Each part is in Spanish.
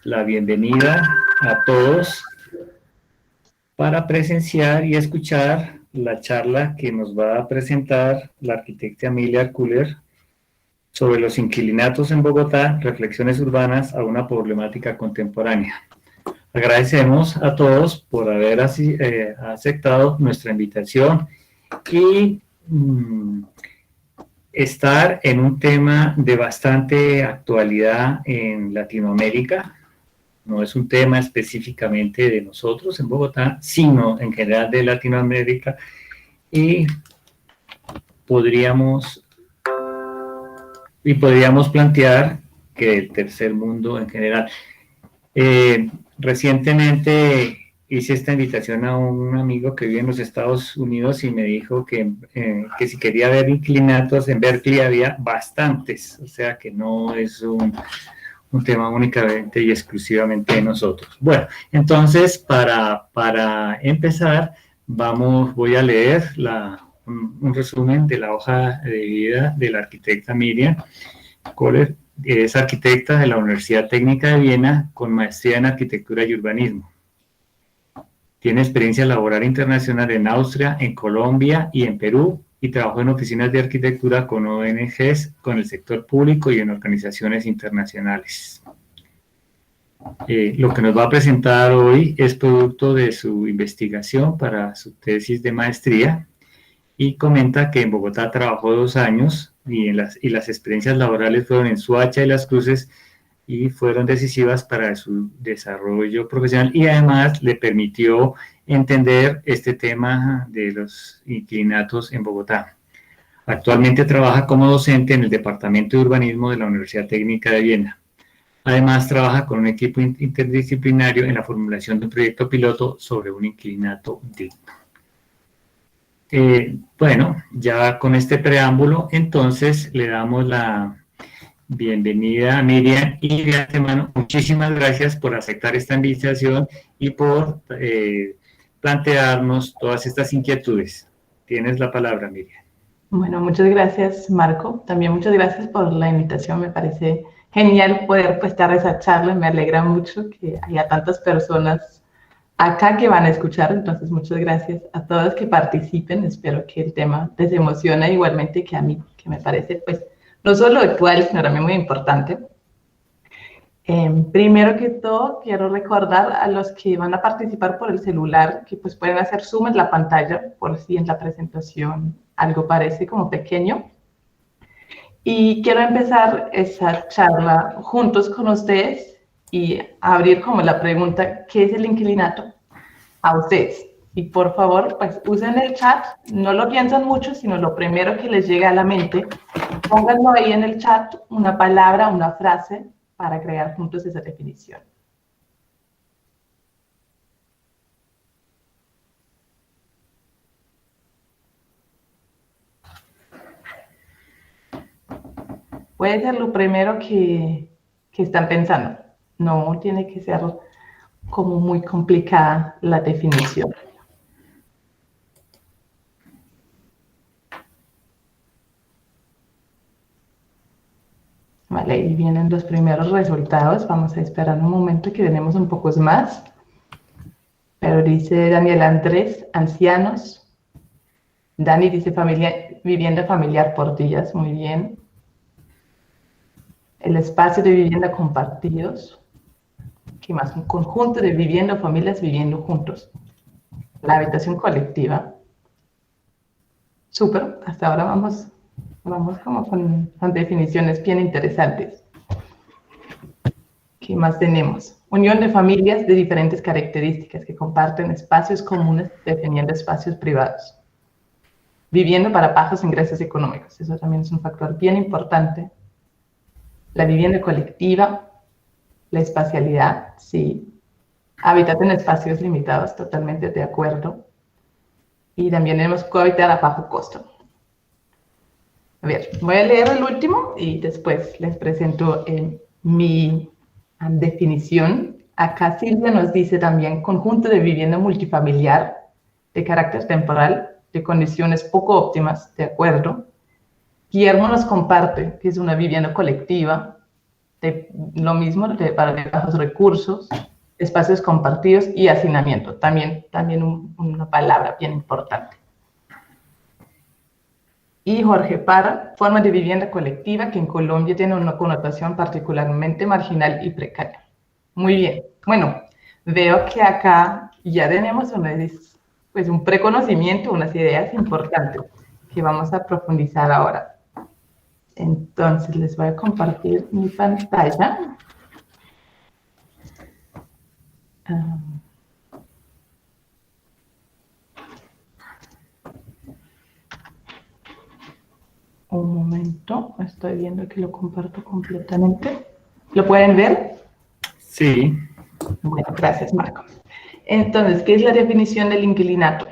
la bienvenida a todos para presenciar y escuchar la charla que nos va a presentar la arquitecta Emilia Arculler sobre los inquilinatos en Bogotá, reflexiones urbanas a una problemática contemporánea. Agradecemos a todos por haber aceptado nuestra invitación y estar en un tema de bastante actualidad en Latinoamérica. No es un tema específicamente de nosotros en Bogotá, sino en general de Latinoamérica, y podríamos plantear que el tercer mundo en general. Recientemente hice esta invitación a un amigo que vive en los Estados Unidos y me dijo que si quería ver inquilinatos en Berkeley había bastantes, o sea que no es un tema únicamente y exclusivamente de nosotros. Bueno, entonces para empezar voy a leer un resumen de la hoja de vida de la arquitecta Miriam Kohler. Es arquitecta de la Universidad Técnica de Viena con maestría en arquitectura y urbanismo. Tiene experiencia laboral internacional en Austria, en Colombia y en Perú, y trabajó en oficinas de arquitectura con ONGs, con el sector público y en organizaciones internacionales. Lo que nos va a presentar hoy es producto de su investigación para su tesis de maestría, y comenta que en Bogotá trabajó 2 años y las experiencias laborales fueron en Soacha y Las Cruces y fueron decisivas para su desarrollo profesional, y además le permitió entender este tema de los inquilinatos en Bogotá. Actualmente trabaja como docente en el Departamento de Urbanismo de la Universidad Técnica de Viena. Además trabaja con un equipo interdisciplinario en la formulación de un proyecto piloto sobre un inquilinato digno. Bueno, ya con este preámbulo, entonces le damos la bienvenida a Miriam, y de antemano muchísimas gracias por aceptar esta invitación y por plantearnos todas estas inquietudes. Tienes la palabra, Miriam. Bueno, muchas gracias, Marco. También muchas gracias por la invitación. Me parece genial poder dar esa charla. Me alegra mucho que haya tantas personas acá que van a escuchar, entonces muchas gracias a todos que participen. Espero que el tema les emocione igualmente que a mí, que me parece no solo actual, sino también muy importante. Primero que todo, quiero recordar a los que van a participar por el celular que pueden hacer zoom en la pantalla por si en la presentación algo parece como pequeño. Y quiero empezar esa charla juntos con ustedes y abrir como la pregunta, ¿qué es el inquilinato? A ustedes. Y por favor, usen el chat, no lo piensan mucho, sino lo primero que les llega a la mente, pónganlo ahí en el chat, una palabra, una frase, para crear juntos esa definición. Puede ser lo primero que están pensando. No tiene que ser como muy complicada la definición. Vale, ahí vienen los primeros resultados. Vamos a esperar un momento que tenemos un poco más. Pero dice Daniel Andrés, ancianos. Dani dice vivienda familiar por días, muy bien. El espacio de vivienda compartidos. ¿Qué más? Un conjunto de vivienda o familias viviendo juntos. La habitación colectiva. Súper, hasta ahora vamos como con definiciones bien interesantes. ¿Qué más tenemos? Unión de familias de diferentes características que comparten espacios comunes definiendo espacios privados. Vivienda para bajos ingresos económicos. Eso también es un factor bien importante. La vivienda colectiva. La espacialidad, sí. Habitar en espacios limitados, totalmente de acuerdo. Y también tenemos cohabitar a bajo costo. A ver, voy a leer el último y después les presento mi definición. Acá Silvia nos dice también conjunto de vivienda multifamiliar de carácter temporal, de condiciones poco óptimas, de acuerdo. Guillermo nos comparte que es una vivienda colectiva Lo mismo para de bajos recursos, espacios compartidos y hacinamiento, también una palabra bien importante. Y Jorge Parra, forma de vivienda colectiva que en Colombia tiene una connotación particularmente marginal y precaria. Muy bien. Bueno, veo que acá ya tenemos un preconocimiento, unas ideas importantes que vamos a profundizar ahora. Entonces, les voy a compartir mi pantalla. Un momento, estoy viendo que lo comparto completamente. ¿Lo pueden ver? Sí. Bueno, gracias, Marco. Entonces, ¿qué es la definición del inquilinato?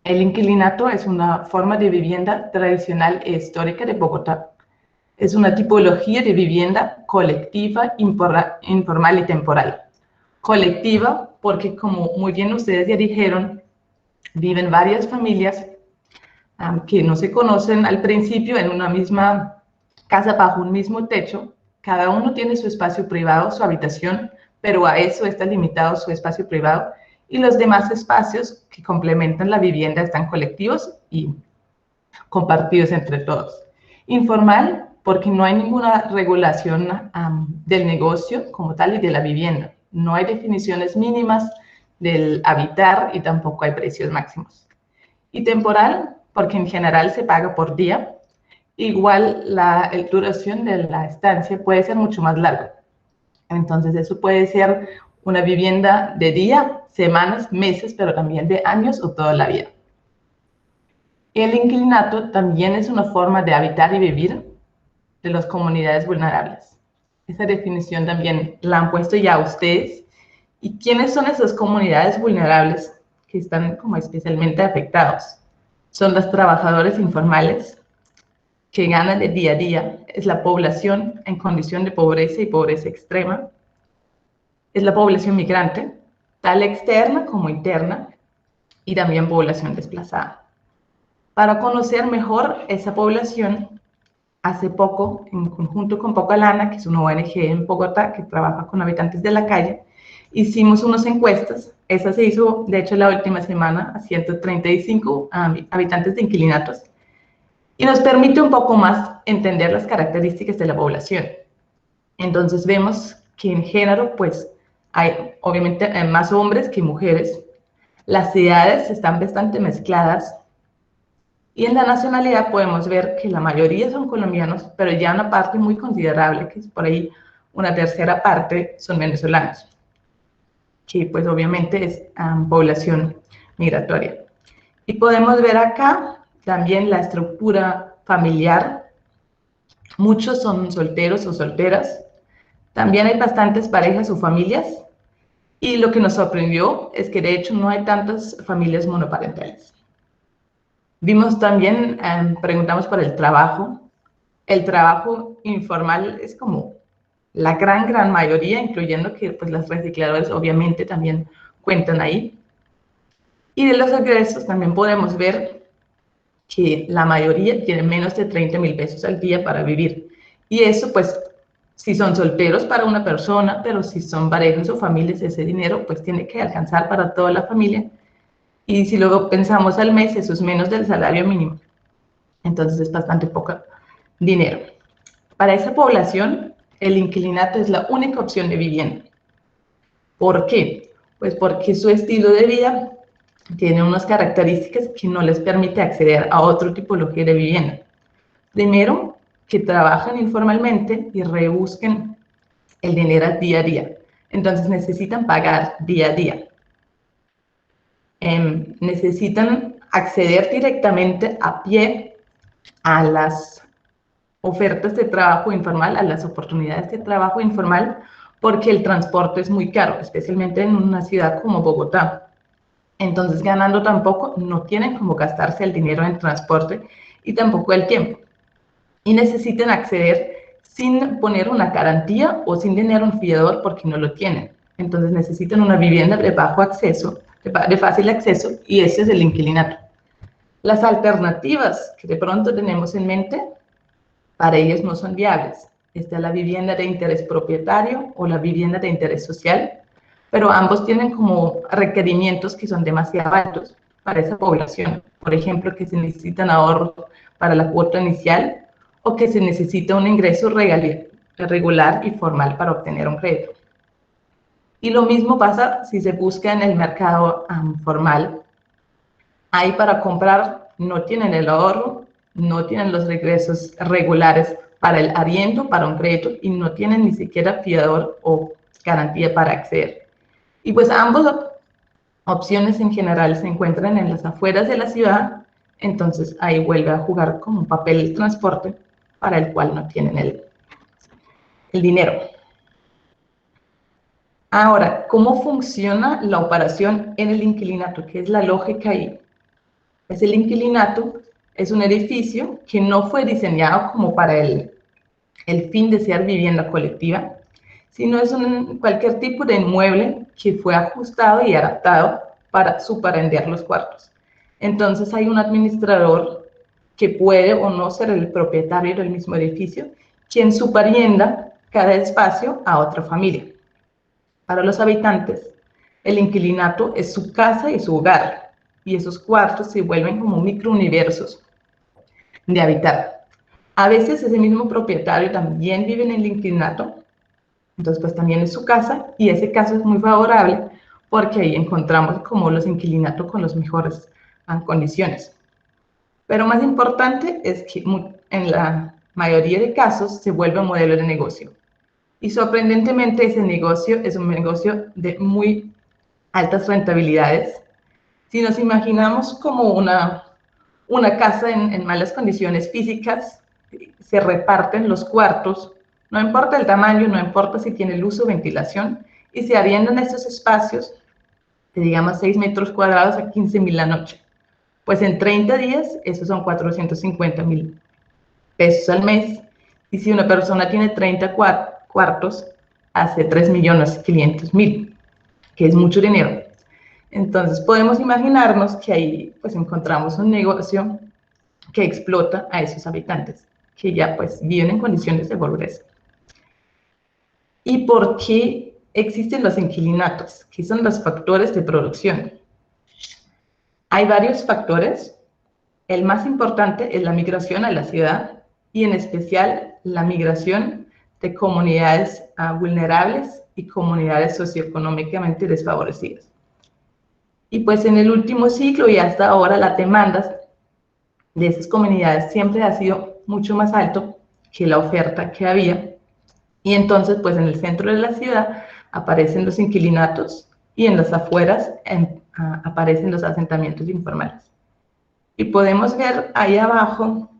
El inquilinato es una forma de vivienda tradicional e histórica de Bogotá. Es una tipología de vivienda colectiva, informal y temporal. Colectiva porque, como muy bien ustedes ya dijeron, viven varias familias que no se conocen al principio en una misma casa bajo un mismo techo. Cada uno tiene su espacio privado, su habitación, pero a eso está limitado su espacio privado, y los demás espacios que complementan la vivienda están colectivos y compartidos entre todos. Informal, porque no hay ninguna regulación del negocio como tal y de la vivienda. No hay definiciones mínimas del habitar y tampoco hay precios máximos. Y temporal, porque en general se paga por día. Igual la duración de la estancia puede ser mucho más larga. Entonces eso puede ser una vivienda de día, semanas, meses, pero también de años o toda la vida. El inquilinato también es una forma de habitar y vivir de las comunidades vulnerables. Esa definición también la han puesto ya ustedes. ¿Y quiénes son esas comunidades vulnerables que están como especialmente afectados? Son los trabajadores informales que ganan de día a día. Es la población en condición de pobreza y pobreza extrema. Es la población migrante, tal externa como interna, y también población desplazada. Para conocer mejor esa población, hace poco, en conjunto con Poca Lana, que es una ONG en Bogotá que trabaja con habitantes de la calle, hicimos unas encuestas. Esa se hizo, de hecho, la última semana a 135 habitantes de inquilinatos, y nos permite un poco más entender las características de la población. Entonces vemos que en género, pues, hay obviamente más hombres que mujeres. Las edades están bastante mezcladas. Y en la nacionalidad podemos ver que la mayoría son colombianos, pero ya una parte muy considerable, que es por ahí una tercera parte, son venezolanos, que pues obviamente es población migratoria. Y podemos ver acá también la estructura familiar. Muchos son solteros o solteras. También hay bastantes parejas o familias. Y lo que nos sorprendió es que de hecho no hay tantas familias monoparentales. Vimos también, preguntamos por el trabajo. El trabajo informal es como la gran mayoría, incluyendo que pues, las recicladoras obviamente también cuentan ahí. Y de los egresos también podemos ver que la mayoría tiene menos de 30.000 pesos al día para vivir. Y eso, pues, si son solteros para una persona, pero si son parejas o familias, ese dinero pues tiene que alcanzar para toda la familia. Y si luego pensamos al mes, eso es menos del salario mínimo. Entonces es bastante poco dinero. Para esa población, el inquilinato es la única opción de vivienda. ¿Por qué? Pues porque su estilo de vida tiene unas características que no les permite acceder a otro tipología de vivienda. Primero, que trabajan informalmente y rebusquen el dinero día a día. Entonces necesitan pagar día a día. Necesitan acceder directamente a pie a las ofertas de trabajo informal, a las oportunidades de trabajo informal, porque el transporte es muy caro, especialmente en una ciudad como Bogotá. Entonces, ganando tan poco, no tienen cómo gastarse el dinero en transporte y tampoco el tiempo. Y necesitan acceder sin poner una garantía o sin tener un fiador porque no lo tienen. Entonces, necesitan una vivienda de bajo acceso, de fácil acceso, y ese es el inquilinato. Las alternativas que de pronto tenemos en mente, para ellos no son viables. Está la vivienda de interés propietario o la vivienda de interés social, pero ambos tienen como requerimientos que son demasiado altos para esa población. Por ejemplo, que se necesitan ahorros para la cuota inicial o que se necesita un ingreso regular y formal para obtener un crédito. Y lo mismo pasa si se busca en el mercado formal. Ahí para comprar no tienen el ahorro, no tienen los ingresos regulares para el arriendo, para un crédito, y no tienen ni siquiera fiador o garantía para acceder. Y pues ambas opciones en general se encuentran en las afueras de la ciudad, entonces ahí vuelve a jugar como un papel el transporte para el cual no tienen el dinero. Ahora, ¿cómo funciona la operación en el inquilinato? ¿Qué es la lógica ahí? Pues el inquilinato es un edificio que no fue diseñado como para el fin de ser vivienda colectiva, sino es cualquier tipo de inmueble que fue ajustado y adaptado para superarrendar los cuartos. Entonces hay un administrador que puede o no ser el propietario del mismo edificio, quien superarrenda cada espacio a otra familia. Para los habitantes, el inquilinato es su casa y su hogar, y esos cuartos se vuelven como microuniversos de habitar. A veces ese mismo propietario también vive en el inquilinato, entonces pues también es su casa, y ese caso es muy favorable porque ahí encontramos como los inquilinatos con las mejores condiciones. Pero más importante es que en la mayoría de casos se vuelve un modelo de negocio. Y sorprendentemente ese negocio es un negocio de muy altas rentabilidades. Si nos imaginamos como una casa en malas condiciones físicas, se reparten los cuartos, no importa el tamaño, no importa si tiene luz o ventilación, y se arriendan estos espacios de, digamos, 6 metros cuadrados a 15.000 la noche. Pues en 30 días, esos son 450.000 pesos al mes, y si una persona tiene 30 cuartos, hace 3.500.000, que es mucho dinero. Entonces podemos imaginarnos que ahí pues encontramos un negocio que explota a esos habitantes, que ya pues viven en condiciones de pobreza. ¿Y por qué existen los inquilinatos? ¿Qué son los factores de producción? Hay varios factores. El más importante es la migración a la ciudad y en especial la migración de comunidades vulnerables y comunidades socioeconómicamente desfavorecidas. Y pues en el último ciclo y hasta ahora las demandas de esas comunidades siempre ha sido mucho más alto que la oferta que había. Y entonces pues en el centro de la ciudad aparecen los inquilinatos y en las afueras aparecen los asentamientos informales. Y podemos ver ahí abajo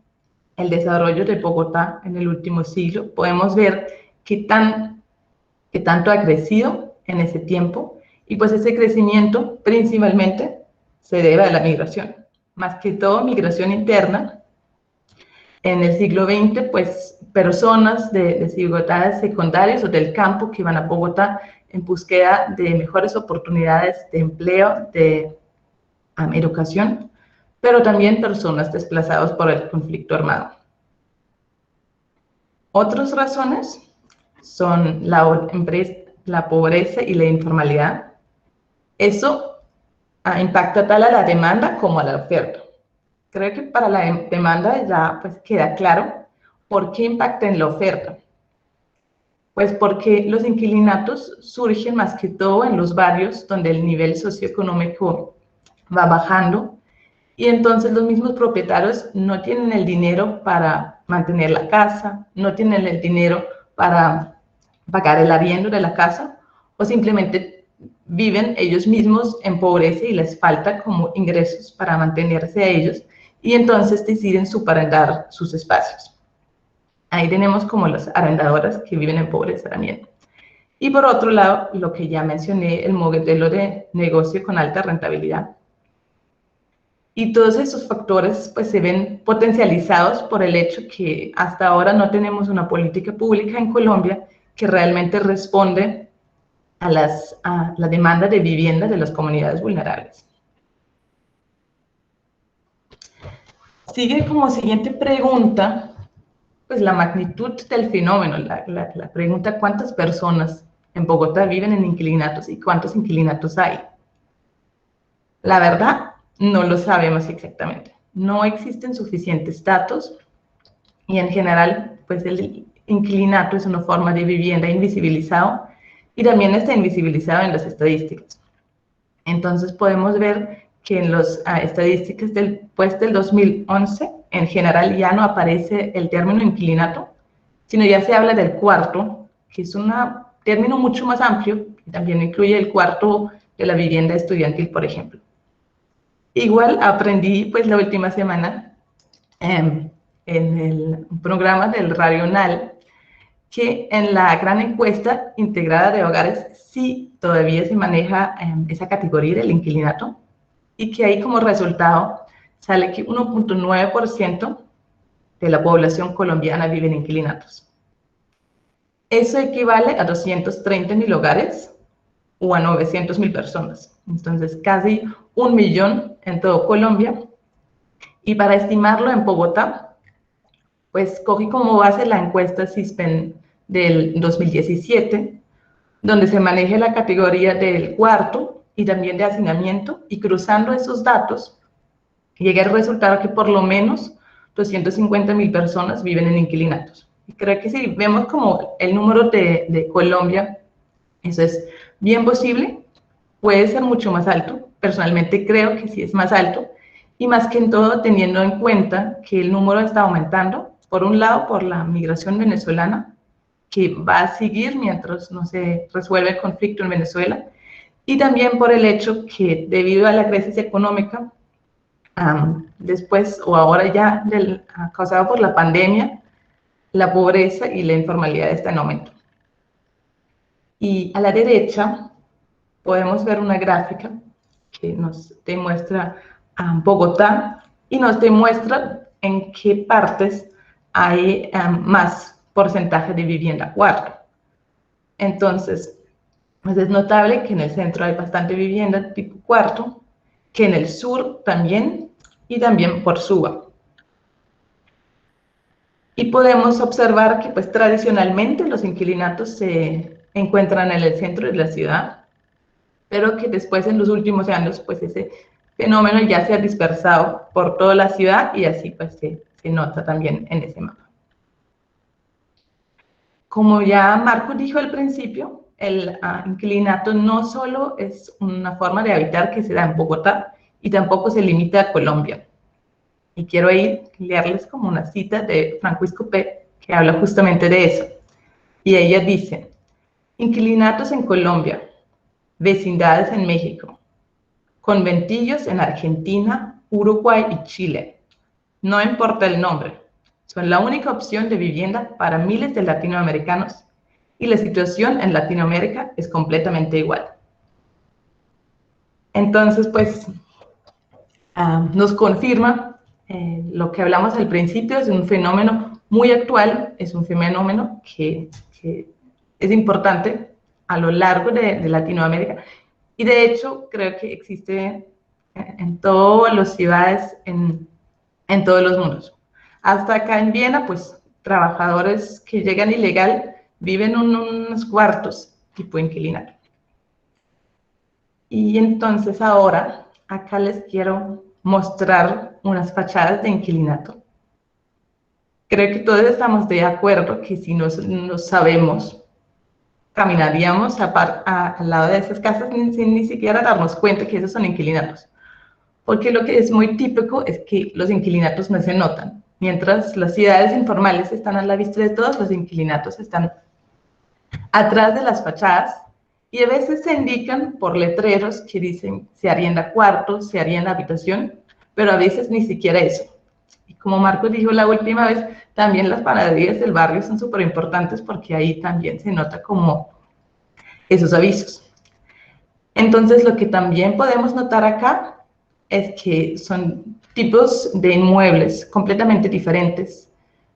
el desarrollo de Bogotá en el último siglo. Podemos ver qué tanto ha crecido en ese tiempo. Y pues ese crecimiento principalmente se debe a la migración. Más que todo migración interna. En el siglo XX, pues personas de ciudades secundarias o del campo que van a Bogotá en búsqueda de mejores oportunidades de empleo, de educación, pero también personas desplazadas por el conflicto armado. Otras razones son la pobreza y la informalidad. Eso impacta tal a la demanda como a la oferta. Creo que para la demanda ya pues queda claro por qué impacta en la oferta. Pues porque los inquilinatos surgen más que todo en los barrios donde el nivel socioeconómico va bajando y entonces los mismos propietarios no tienen el dinero para mantener la casa, no tienen el dinero para pagar el arriendo de la casa o simplemente viven ellos mismos en pobreza y les falta como ingresos para mantenerse a ellos y entonces deciden subarrendar sus espacios. Ahí tenemos como las arrendadoras que viven en pobreza también. Y por otro lado, lo que ya mencioné, el modelo de negocio con alta rentabilidad. Y todos esos factores pues se ven potencializados por el hecho que hasta ahora no tenemos una política pública en Colombia que realmente responde a la demanda de vivienda de las comunidades vulnerables. Sigue como siguiente pregunta, pues la magnitud del fenómeno, la pregunta cuántas personas en Bogotá viven en inquilinatos y cuántos inquilinatos hay. La verdad, no lo sabemos exactamente. No existen suficientes datos y en general, pues el inquilinato es una forma de vivienda invisibilizado y también está invisibilizado en las estadísticas. Entonces podemos ver que en las estadísticas del 2011, en general ya no aparece el término inquilinato, sino ya se habla del cuarto, que es un término mucho más amplio, y también incluye el cuarto de la vivienda estudiantil, por ejemplo. Igual aprendí pues la última semana en el programa del Radio NAL que en la gran encuesta integrada de hogares sí todavía se maneja esa categoría del inquilinato y que ahí como resultado sale que 1.9% de la población colombiana vive en inquilinatos. Eso equivale a 230.000 hogares o a 900.000 personas. Entonces, casi 1 millón en todo Colombia. Y para estimarlo en Bogotá, pues cogí como base la encuesta CISPEN del 2017, donde se maneja la categoría del cuarto y también de hacinamiento, y cruzando esos datos, llegué al resultado que por lo menos 250.000 personas viven en inquilinatos. Y creo que si vemos como el número de Colombia, eso es bien posible, puede ser mucho más alto. Personalmente creo que sí es más alto, y más que en todo teniendo en cuenta que el número está aumentando, por un lado por la migración venezolana, que va a seguir mientras no se resuelve el conflicto en Venezuela, y también por el hecho que debido a la crisis económica, después o ahora ya causada por la pandemia, la pobreza y la informalidad están en aumento. Y a la derecha podemos ver una gráfica que nos demuestra Bogotá y nos demuestra en qué partes hay más porcentaje de vivienda cuarto. Entonces, pues es notable que en el centro hay bastante vivienda tipo cuarto, que en el sur también, y también por Suba. Y podemos observar que pues tradicionalmente los inquilinatos se encuentran en el centro de la ciudad, pero que después en los últimos años pues ese fenómeno ya se ha dispersado por toda la ciudad y así pues se nota también en ese mapa. Como ya Marco dijo al principio, el inquilinato no solo es una forma de habitar que se da en Bogotá y tampoco se limita a Colombia. Y quiero ahí leerles como una cita de Francisco P. que habla justamente de eso. Y ella dice, inquilinatos en Colombia, vecindades en México, conventillos en Argentina, Uruguay y Chile. No importa el nombre, son la única opción de vivienda para miles de latinoamericanos y la situación en Latinoamérica es completamente igual. Entonces, pues, nos confirma lo que hablamos al principio, es un fenómeno muy actual, es un fenómeno que es importante a lo largo de Latinoamérica y de hecho creo que existe en todas las ciudades, en todos los mundos. Hasta acá en Viena, pues trabajadores que llegan ilegal viven en unos cuartos tipo inquilinato. Y entonces ahora acá les quiero mostrar unas fachadas de inquilinato. Creo que todos estamos de acuerdo que si no sabemos, caminaríamos al lado de esas casas sin ni siquiera darnos cuenta que esos son inquilinatos. Porque lo que es muy típico es que los inquilinatos no se notan. Mientras las ciudades informales están a la vista de todos, los inquilinatos están atrás de las fachadas y a veces se indican por letreros que dicen se arrienda cuarto, se arrienda habitación, pero a veces ni siquiera eso. Y como Marco dijo la última vez, también las panaderías del barrio son súper importantes porque ahí también se nota como esos avisos. Entonces, lo que también podemos notar acá es que son tipos de inmuebles completamente diferentes.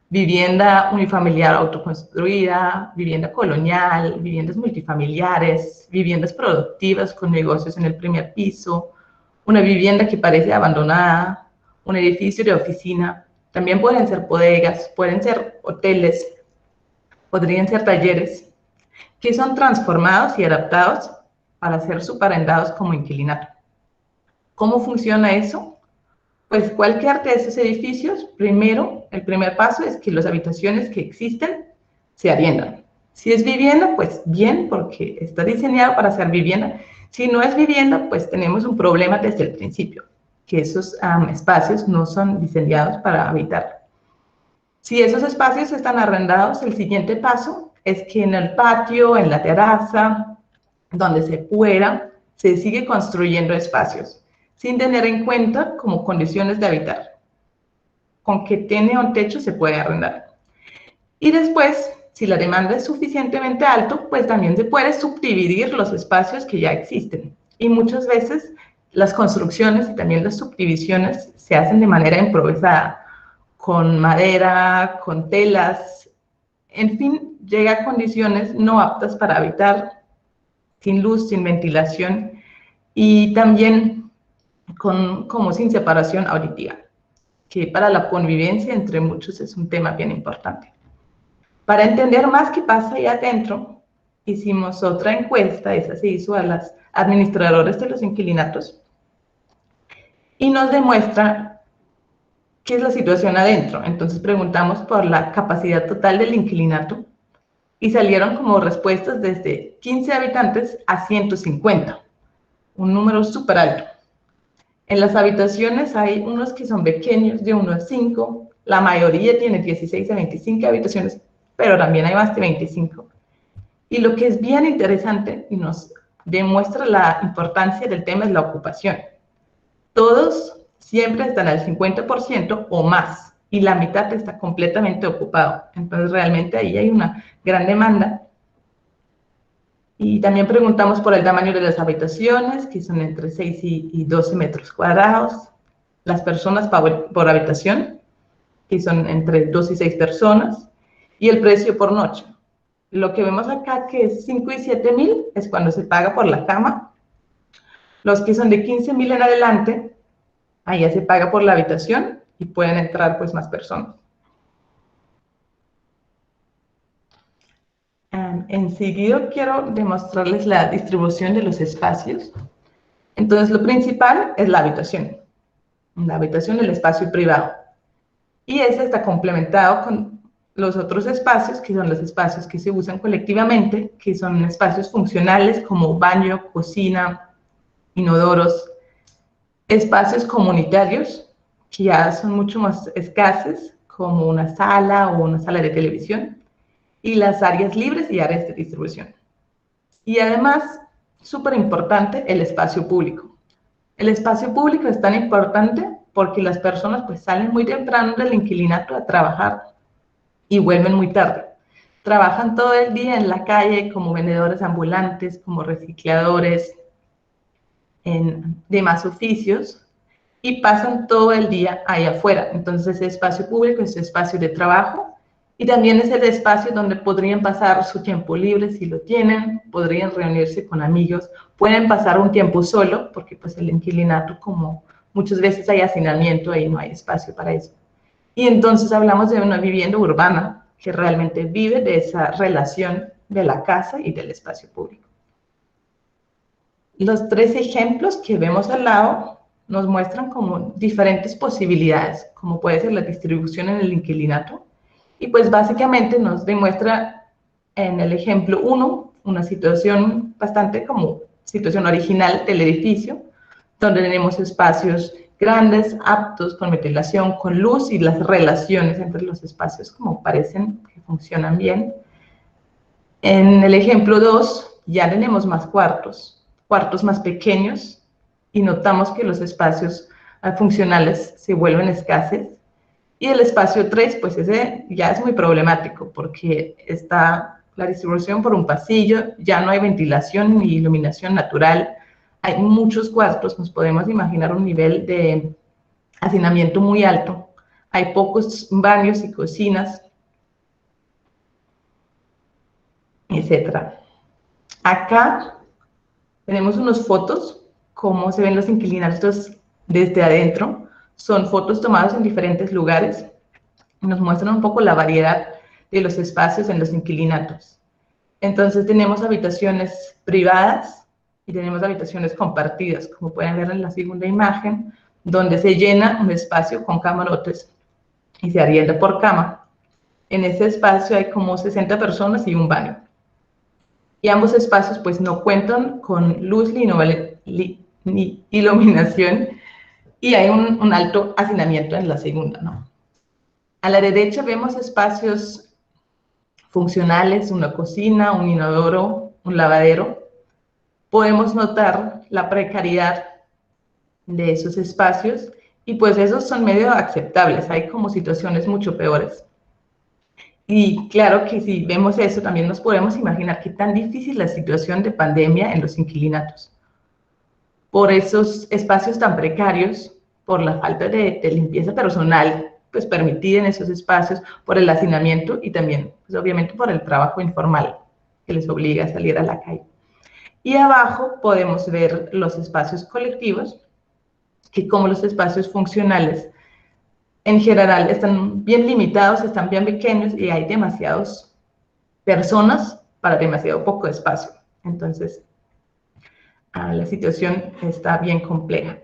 Vivienda unifamiliar autoconstruida, vivienda colonial, viviendas multifamiliares, viviendas productivas con negocios en el primer piso, una vivienda que parece abandonada, un edificio de oficina. También pueden ser bodegas, pueden ser hoteles, podrían ser talleres, que son transformados y adaptados para ser subarrendados como inquilinato. ¿Cómo funciona eso? Pues cualquier de esos edificios, primero, el primer paso es que las habitaciones que existen se arriendan. Si es vivienda, pues bien, porque está diseñado para ser vivienda. Si no es vivienda, pues tenemos un problema desde el principio, que esos espacios no son diseñados para habitar. Si esos espacios están arrendados, el siguiente paso es que en el patio, en la terraza, donde se pueda, se sigue construyendo espacios, sin tener en cuenta como condiciones de habitar. Con que tiene un techo se puede arrendar. Y después, si la demanda es suficientemente alta, pues también se puede subdividir los espacios que ya existen. Y muchas veces las construcciones y también las subdivisiones se hacen de manera improvisada, con madera, con telas, en fin, llega a condiciones no aptas para habitar, sin luz, sin ventilación y también como sin separación auditiva, que para la convivencia entre muchos es un tema bien importante. Para entender más qué pasa ahí adentro, hicimos otra encuesta, esa se hizo a las administradoras de los inquilinatos, y nos demuestra qué es la situación adentro. Entonces preguntamos por la capacidad total del inquilinato y salieron como respuestas desde 15 habitantes a 150, un número súper alto. En las habitaciones hay unos que son pequeños, de 1 a 5, la mayoría tiene 16 a 25 habitaciones, pero también hay más de 25. Y lo que es bien interesante y nos demuestra la importancia del tema es la ocupación. Todos siempre están al 50% o más, y la mitad está completamente ocupado. Entonces, realmente ahí hay una gran demanda. Y también preguntamos por el tamaño de las habitaciones, que son entre 6 y 12 metros cuadrados. Las personas por habitación, que son entre 2 y 6 personas. Y el precio por noche. Lo que vemos acá, que es 5 y 7 mil, es cuando se paga por la cama. Los que son de 15 mil en adelante, ahí ya se paga por la habitación y pueden entrar pues más personas. Enseguida quiero demostrarles la distribución de los espacios. Entonces, lo principal es la habitación. La habitación, el espacio privado. Y ese está complementado con los otros espacios, que son los espacios que se usan colectivamente, que son espacios funcionales como baño, cocina, inodoros, espacios comunitarios, que ya son mucho más escasos, como una sala o una sala de televisión, y las áreas libres y áreas de distribución. Y además, súper importante, el espacio público. El espacio público es tan importante porque las personas pues salen muy temprano del inquilinato a trabajar y vuelven muy tarde. Trabajan todo el día en la calle como vendedores ambulantes, como recicladores, en demás oficios, y pasan todo el día ahí afuera. Entonces, ese espacio público es espacio de trabajo y también es el espacio donde podrían pasar su tiempo libre si lo tienen, podrían reunirse con amigos, pueden pasar un tiempo solo, porque pues el inquilinato, como muchas veces hay hacinamiento, ahí no hay espacio para eso. Y entonces hablamos de una vivienda urbana que realmente vive de esa relación de la casa y del espacio público. Los 3 ejemplos que vemos al lado nos muestran como diferentes posibilidades, como puede ser la distribución en el inquilinato, y pues básicamente nos demuestra en el ejemplo 1 una situación bastante como situación original del edificio, donde tenemos espacios grandes, aptos, con ventilación, con luz, y las relaciones entre los espacios como parecen que funcionan bien. En el ejemplo 2 ya tenemos más cuartos más pequeños, y notamos que los espacios funcionales se vuelven escasos. Y el espacio 3, pues ese ya es muy problemático porque está la distribución por un pasillo, ya no hay ventilación ni iluminación natural, hay muchos cuartos, nos podemos imaginar un nivel de hacinamiento muy alto, hay pocos baños y cocinas, etc. Acá tenemos unas fotos, cómo se ven los inquilinatos desde adentro. Son fotos tomadas en diferentes lugares. nos muestran un poco la variedad de los espacios en los inquilinatos. Entonces tenemos habitaciones privadas y tenemos habitaciones compartidas, como pueden ver en la segunda imagen, donde se llena un espacio con camarotes y se arrienda por cama. En ese espacio hay como 60 personas y un baño. Y ambos espacios pues no cuentan con luz ni iluminación y hay un alto hacinamiento en la segunda, ¿no? A la derecha vemos espacios funcionales, una cocina, un inodoro, un lavadero. Podemos notar la precariedad de esos espacios y pues esos son medio aceptables, hay como situaciones mucho peores. Y claro que si vemos eso, también nos podemos imaginar qué tan difícil la situación de pandemia en los inquilinatos. Por esos espacios tan precarios, por la falta de limpieza personal, pues permitida en esos espacios, por el hacinamiento y también, pues obviamente, por el trabajo informal que les obliga a salir a la calle. Y abajo podemos ver los espacios colectivos, que como los espacios funcionales, en general están bien limitados, están bien pequeños y hay demasiadas personas para demasiado poco espacio. Entonces, la situación está bien compleja.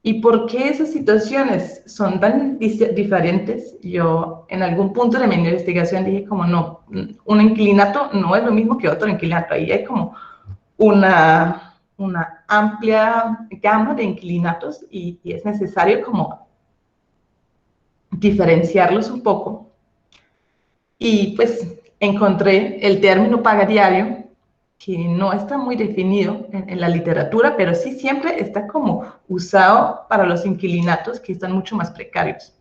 ¿Y por qué esas situaciones son tan diferentes? Yo en algún punto de mi investigación dije como no, un inquilinato no es lo mismo que otro inquilinato. Ahí hay como una amplia gama de inquilinatos y es necesario como diferenciarlos un poco. Y pues encontré el término pagadiario, que no está muy definido en la literatura, pero sí siempre está como usado para los inquilinatos que están mucho más precarios.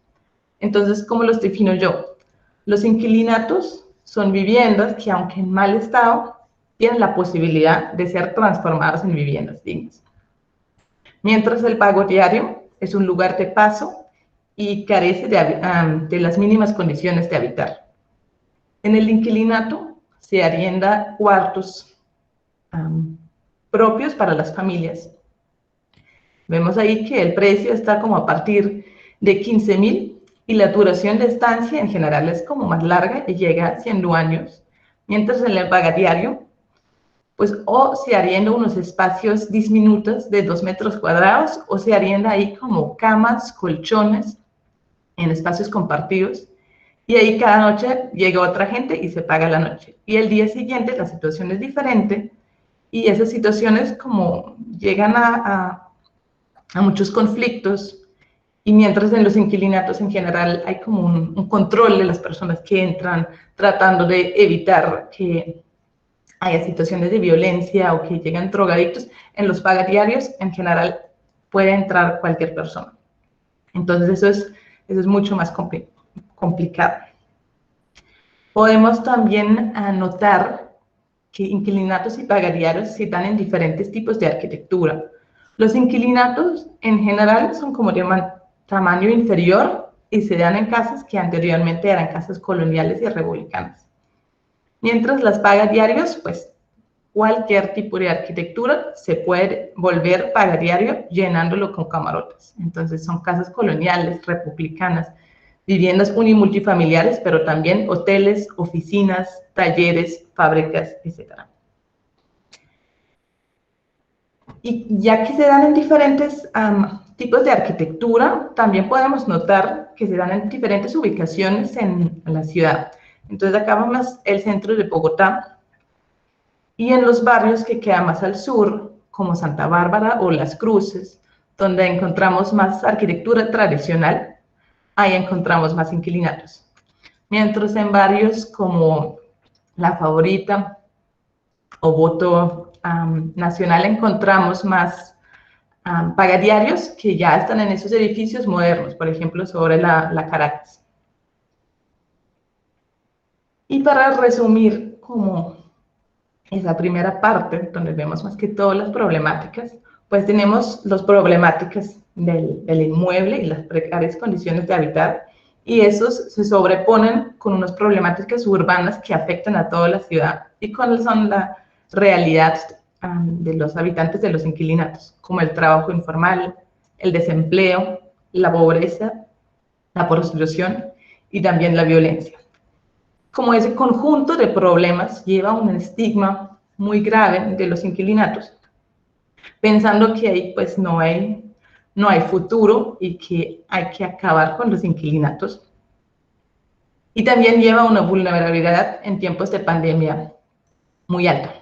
Entonces, ¿cómo los defino yo? Los inquilinatos son viviendas que, aunque en mal estado, tienen la posibilidad de ser transformadas en viviendas dignas. Mientras el pago diario es un lugar de paso y carece de las mínimas condiciones de habitar. En el inquilinato se arrienda cuartos propios para las familias. Vemos ahí que el precio está como a partir de 15.000 y la duración de estancia en general es como más larga y llega siendo años, mientras en el pagadiario, pues o se arrienda unos espacios diminutos de 2 metros cuadrados o se arrienda ahí como camas, colchones en espacios compartidos y ahí cada noche llega otra gente y se paga la noche. Y el día siguiente la situación es diferente y esas situaciones como llegan a muchos conflictos y mientras en los inquilinatos en general hay como un control de las personas que entran tratando de evitar que haya situaciones de violencia o que lleguen drogadictos, en los pagadiarios en general puede entrar cualquier persona. Entonces eso es mucho más complicado. Podemos también notar que inquilinatos y pagadiarios se dan en diferentes tipos de arquitectura. Los inquilinatos en general son como de tamaño inferior y se dan en casas que anteriormente eran casas coloniales y republicanas. Mientras las pagadiarios, pues cualquier tipo de arquitectura se puede volver pagadiario llenándolo con camarotes. Entonces son casas coloniales, republicanas, viviendas unimultifamiliares, pero también hoteles, oficinas, talleres, fábricas, etc. Y ya que se dan en diferentes tipos de arquitectura, también podemos notar que se dan en diferentes ubicaciones en la ciudad. Entonces acá vemos el centro de Bogotá y en los barrios que quedan más al sur, como Santa Bárbara o Las Cruces, donde encontramos más arquitectura tradicional, ahí encontramos más inquilinatos. Mientras en barrios como La Favorita o Voto Nacional encontramos más pagadiarios que ya están en esos edificios modernos, por ejemplo, sobre la Caracas. Y para resumir como esa primera parte, donde vemos más que todas las problemáticas, pues tenemos las problemáticas del inmueble y las precarias condiciones de habitar, y esos se sobreponen con unas problemáticas urbanas que afectan a toda la ciudad. ¿Y cuáles son la realidad de los habitantes de los inquilinatos? Como el trabajo informal, el desempleo, la pobreza la prostitución y también la violencia. Como ese conjunto de problemas lleva un estigma muy grave de los inquilinatos, pensando que ahí pues no hay futuro y que hay que acabar con los inquilinatos. Y también lleva una vulnerabilidad en tiempos de pandemia muy alta.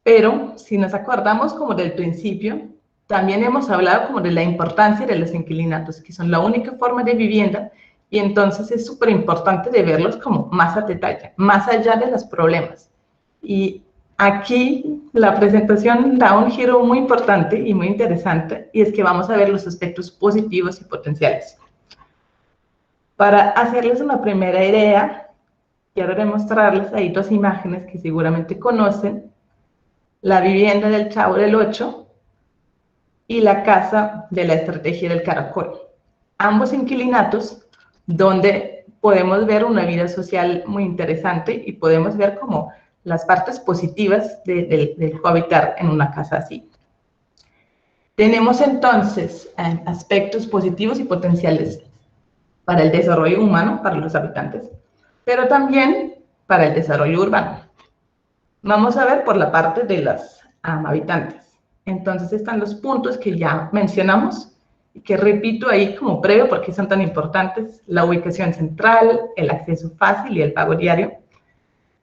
Pero si nos acordamos como del principio, también hemos hablado como de la importancia de los inquilinatos, que son la única forma de vivienda, y entonces es súper importante de verlos como más a detalle, más allá de los problemas. Y aquí la presentación da un giro muy importante y muy interesante, y es que vamos a ver los aspectos positivos y potenciales. Para hacerles una primera idea, quiero demostrarles ahí dos imágenes que seguramente conocen: la vivienda del Chavo del Ocho y la casa de la estrategia del Caracol. Ambos inquilinatos donde podemos ver una vida social muy interesante y podemos ver como las partes positivas del cohabitar en una casa así. Tenemos entonces aspectos positivos y potenciales para el desarrollo humano, para los habitantes, pero también para el desarrollo urbano. Vamos a ver por la parte de los habitantes. Entonces están los puntos que ya mencionamos y que repito ahí como previo porque son tan importantes: la ubicación central, el acceso fácil y el pago diario.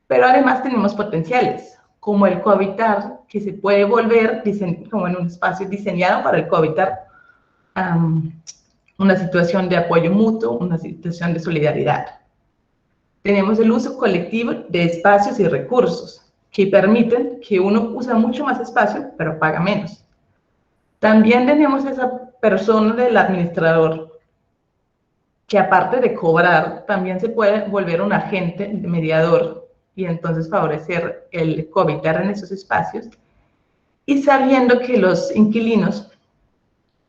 Pero además tenemos potenciales, como el cohabitar, que se puede volver como en un espacio diseñado para el cohabitar, una situación de apoyo mutuo, una situación de solidaridad. Tenemos el uso colectivo de espacios y recursos, que permiten que uno use mucho más espacio, pero paga menos. También tenemos esa persona del administrador, que aparte de cobrar, también se puede volver un agente mediador y entonces favorecer el cohabitar en esos espacios. Y sabiendo que los inquilinos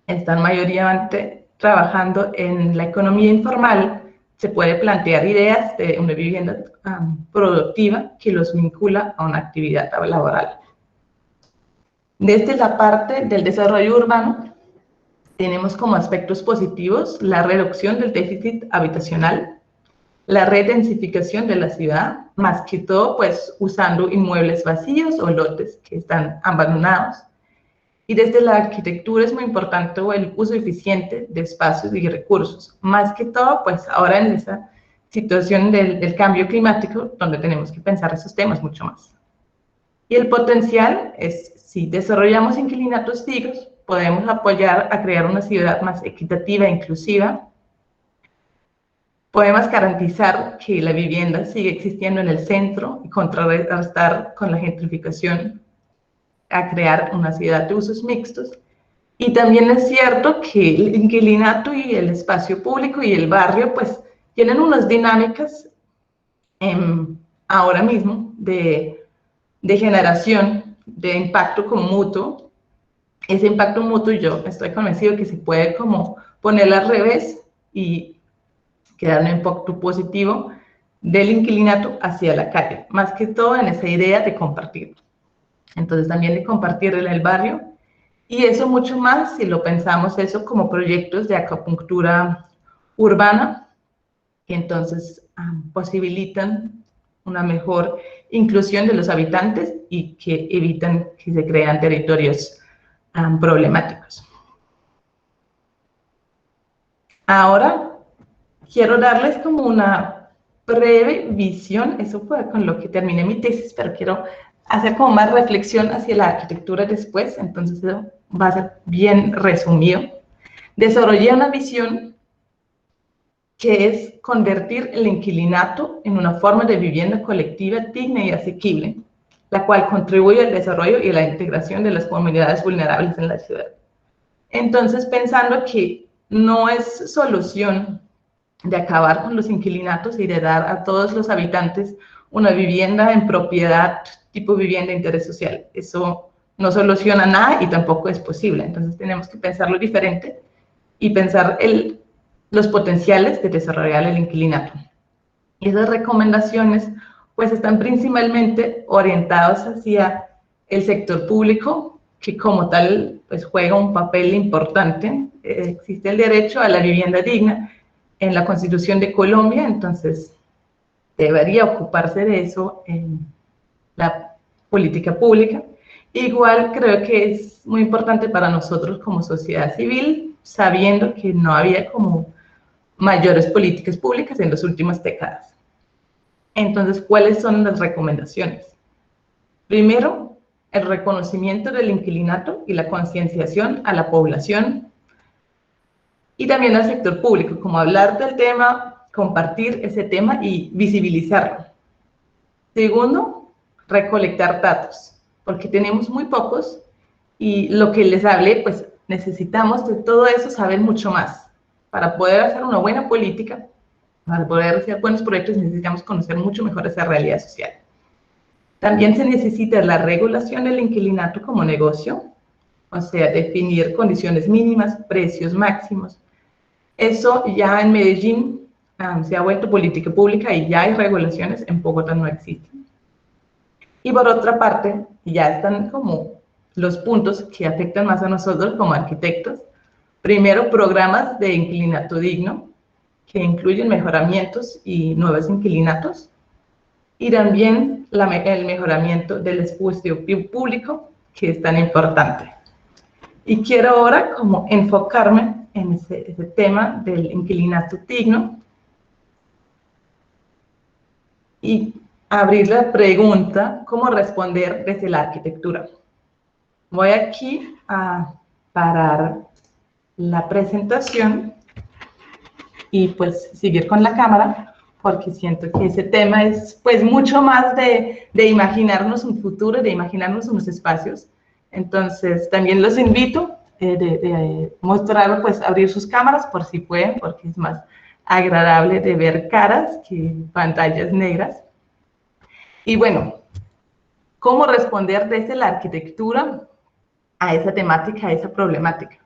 están mayoritariamente trabajando en la economía informal, se puede plantear ideas de una vivienda productiva que los vincula a una actividad laboral. Desde la parte del desarrollo urbano, tenemos como aspectos positivos la reducción del déficit habitacional, la redensificación de la ciudad, más que todo pues usando inmuebles vacíos o lotes que están abandonados. Y desde la arquitectura es muy importante el uso eficiente de espacios y recursos, más que todo pues ahora en esa situación del cambio climático, donde tenemos que pensar esos temas mucho más. Y el potencial es, si desarrollamos inquilinatos dignos, podemos apoyar a crear una ciudad más equitativa e inclusiva. Podemos garantizar que la vivienda sigue existiendo en el centro y contrarrestar con la gentrificación a crear una ciudad de usos mixtos. Y también es cierto que el inquilinato y el espacio público y el barrio pues tienen unas dinámicas ahora mismo de generación de impacto como mutuo. Ese impacto mutuo yo estoy convencido que se puede como poner al revés y crear un impacto positivo del inquilinato hacia la calle, más que todo en esa idea de compartir. Entonces también de compartir en el barrio, y eso mucho más si lo pensamos eso como proyectos de acupuntura urbana, que entonces posibilitan una mejor inclusión de los habitantes y que evitan que se crean territorios problemáticos. Ahora quiero darles como una breve visión, eso fue con lo que terminé mi tesis, pero quiero hacer como más reflexión hacia la arquitectura después, entonces eso va a ser bien resumido. Desarrollé una visión que es convertir el inquilinato en una forma de vivienda colectiva digna y asequible, la cual contribuye al desarrollo y a la integración de las comunidades vulnerables en la ciudad. Entonces, pensando que no es solución de acabar con los inquilinatos y de dar a todos los habitantes una vivienda en propiedad, tipo vivienda de interés social. Eso no soluciona nada y tampoco es posible. Entonces tenemos que pensarlo diferente y pensar los potenciales de desarrollar el inquilinato. Y esas recomendaciones pues están principalmente orientadas hacia el sector público, que como tal pues juega un papel importante. Existe el derecho a la vivienda digna en la Constitución de Colombia, entonces debería ocuparse de eso en la política pública. Igual creo que es muy importante para nosotros como sociedad civil, sabiendo que no había como mayores políticas públicas en las últimas décadas. Entonces, ¿cuáles son las recomendaciones? Primero, el reconocimiento del inquilinato y la concienciación a la población y también al sector público, como hablar del tema, compartir ese tema y visibilizarlo. Segundo, recolectar datos, porque tenemos muy pocos y lo que les hablé, pues necesitamos de todo eso saber mucho más. Para poder hacer una buena política, para poder hacer buenos proyectos, necesitamos conocer mucho mejor esa realidad social. También se necesita la regulación del inquilinato como negocio, o sea, definir condiciones mínimas, precios máximos. Eso ya en Medellín se ha vuelto política pública y ya hay regulaciones, en Bogotá no existen. Y por otra parte, ya están como los puntos que afectan más a nosotros como arquitectos. Primero, programas de inquilinato digno, que incluyen mejoramientos y nuevos inquilinatos. Y también el mejoramiento del espacio público, que es tan importante. Y quiero ahora como enfocarme en ese tema del inquilinato digno y abrir la pregunta, ¿cómo responder desde la arquitectura? Voy aquí a parar la presentación y pues seguir con la cámara, porque siento que ese tema es pues mucho más de imaginarnos un futuro, de imaginarnos unos espacios. Entonces también los invito de mostrar, pues abrir sus cámaras por si pueden, porque es más agradable de ver caras que pantallas negras. Y bueno, ¿cómo responder desde la arquitectura a esa temática, a esa problemática?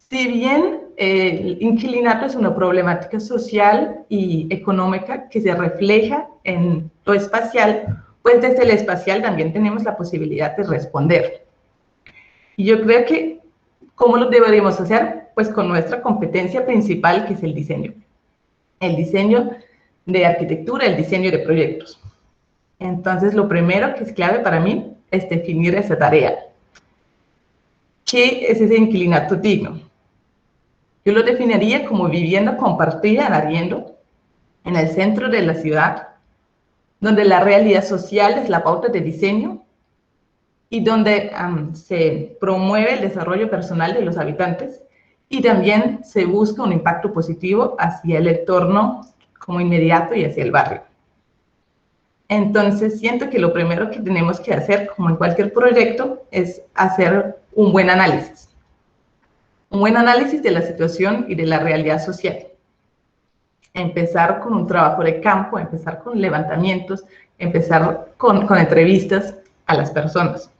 Si bien el inquilinato es una problemática social y económica que se refleja en lo espacial, pues desde el espacial también tenemos la posibilidad de responder. Y yo creo que, ¿cómo lo deberíamos hacer? Pues con nuestra competencia principal, que es el diseño. El diseño de arquitectura, el diseño de proyectos. Entonces, lo primero que es clave para mí es definir esa tarea. ¿Qué es ese inquilinato digno? Yo lo definiría como vivienda compartida en arriendo, en el centro de la ciudad, donde la realidad social es la pauta de diseño y donde se promueve el desarrollo personal de los habitantes y también se busca un impacto positivo hacia el entorno como inmediato y hacia el barrio. Entonces, siento que lo primero que tenemos que hacer, como en cualquier proyecto, es hacer un buen análisis. Un buen análisis de la situación y de la realidad social. Empezar con un trabajo de campo, empezar con levantamientos, empezar con entrevistas a las personas.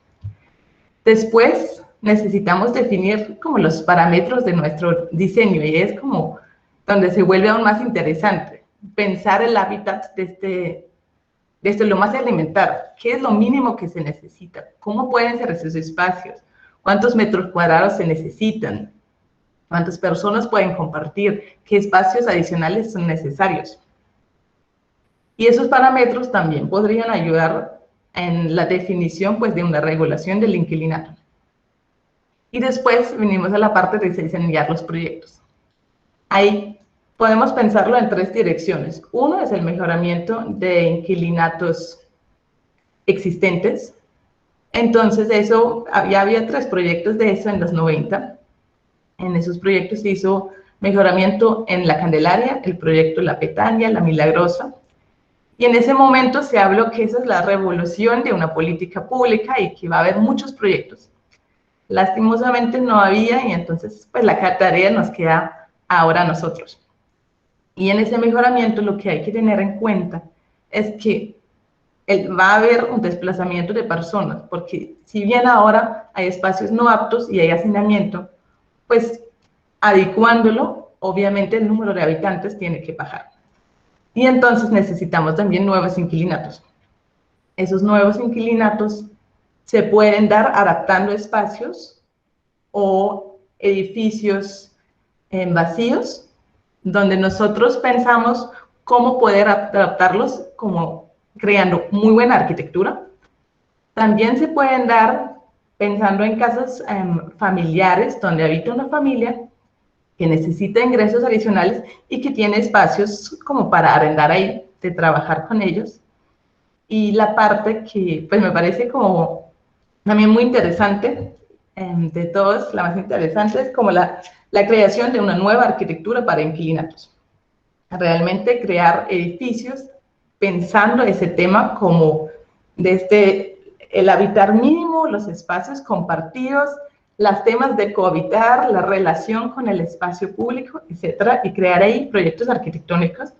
Después, necesitamos definir como los parámetros de nuestro diseño y es como donde se vuelve aún más interesante. Pensar el hábitat desde lo más elemental. ¿Qué es lo mínimo que se necesita? ¿Cómo pueden ser esos espacios? ¿Cuántos metros cuadrados se necesitan? ¿Cuántas personas pueden compartir? ¿Qué espacios adicionales son necesarios? Y esos parámetros también podrían ayudar en la definición pues, de una regulación del inquilinato. Y después venimos a la parte de diseñar los proyectos. Ahí podemos pensarlo en tres direcciones. Uno es el mejoramiento de inquilinatos existentes. Entonces, ya había 3 proyectos de eso en los 90. En esos proyectos se hizo mejoramiento en La Candelaria, el proyecto La Petania, La Milagrosa. Y en ese momento se habló que esa es la revolución de una política pública y que va a haber muchos proyectos. Lastimosamente no había y entonces pues la tarea nos queda ahora a nosotros. Y en ese mejoramiento lo que hay que tener en cuenta es que va a haber un desplazamiento de personas, porque si bien ahora hay espacios no aptos y hay hacinamiento, pues adecuándolo, obviamente el número de habitantes tiene que bajar. Y entonces necesitamos también nuevos inquilinatos. Esos nuevos inquilinatos se pueden dar adaptando espacios o edificios vacíos, donde nosotros pensamos cómo poder adaptarlos, como creando muy buena arquitectura. También se pueden dar pensando en casas familiares, donde habita una familia que necesita ingresos adicionales y que tiene espacios como para arrendar ahí, de trabajar con ellos. Y la parte que pues me parece como también muy interesante, de todos, la más interesante, es como la creación de una nueva arquitectura para inquilinatos. Realmente crear edificios pensando ese tema como desde el habitar mínimo, los espacios compartidos, los temas de cohabitar, la relación con el espacio público, etcétera, y crear ahí proyectos arquitectónicos.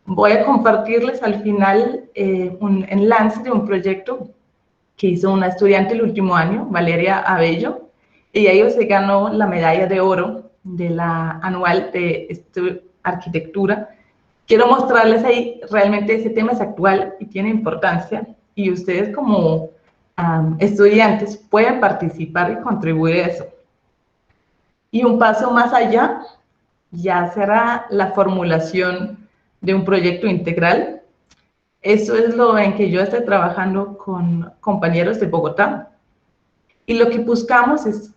Voy a compartirles al final un enlace de un proyecto que hizo una estudiante el último año, Valeria Abello, y ella se ganó la medalla de oro de la anual de arquitectura. Quiero mostrarles ahí, realmente ese tema es actual y tiene importancia, y ustedes como estudiantes pueden participar y contribuir a eso. Y un paso más allá ya será la formulación de un proyecto integral. Eso es lo en que yo estoy trabajando con compañeros de Bogotá. Y lo que buscamos es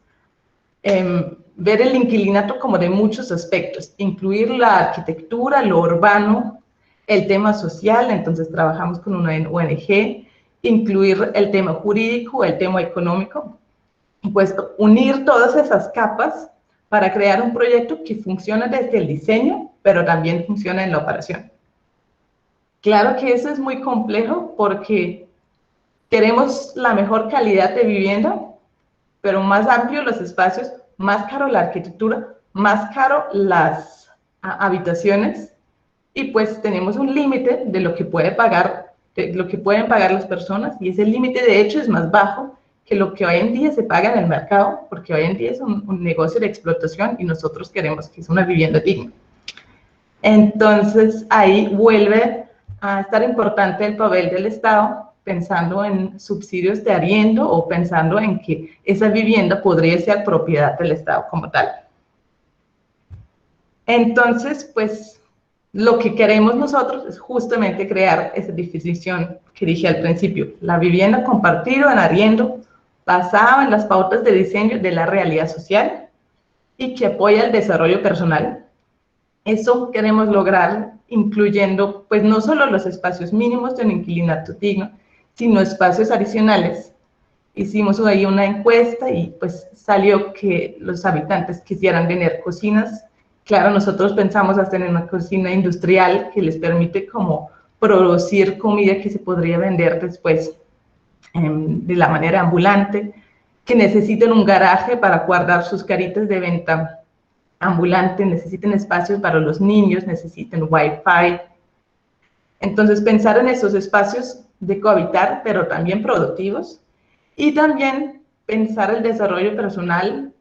ver el inquilinato como de muchos aspectos, incluir la arquitectura, lo urbano, el tema social, entonces trabajamos con una ONG, incluir el tema jurídico, el tema económico, pues unir todas esas capas para crear un proyecto que funcione desde el diseño, pero también funcione en la operación. Claro que eso es muy complejo porque queremos la mejor calidad de vivienda, pero más amplios los espacios, más caro la arquitectura, más caro las habitaciones, y pues tenemos un límite de lo que pueden pagar las personas, y ese límite de hecho es más bajo que lo que hoy en día se paga en el mercado, porque hoy en día es un negocio de explotación y nosotros queremos que es una vivienda digna. Entonces ahí vuelve a estar importante el papel del Estado, pensando en subsidios de arriendo o pensando en que esa vivienda podría ser propiedad del Estado como tal. Entonces, pues, lo que queremos nosotros es justamente crear esa definición que dije al principio, la vivienda compartida en arriendo, basada en las pautas de diseño de la realidad social y que apoya el desarrollo personal. Eso queremos lograr incluyendo, pues, no solo los espacios mínimos de un inquilinato digno, sino espacios adicionales. Hicimos ahí una encuesta y pues salió que los habitantes quisieran tener cocinas. Claro, nosotros pensamos hasta en una cocina industrial que les permite como producir comida que se podría vender después de la manera ambulante, que necesiten un garaje para guardar sus caritas de venta ambulante, necesiten espacios para los niños, necesiten Wi-Fi. Entonces, pensar en esos espacios de cohabitar, pero también productivos, y también pensar el desarrollo personal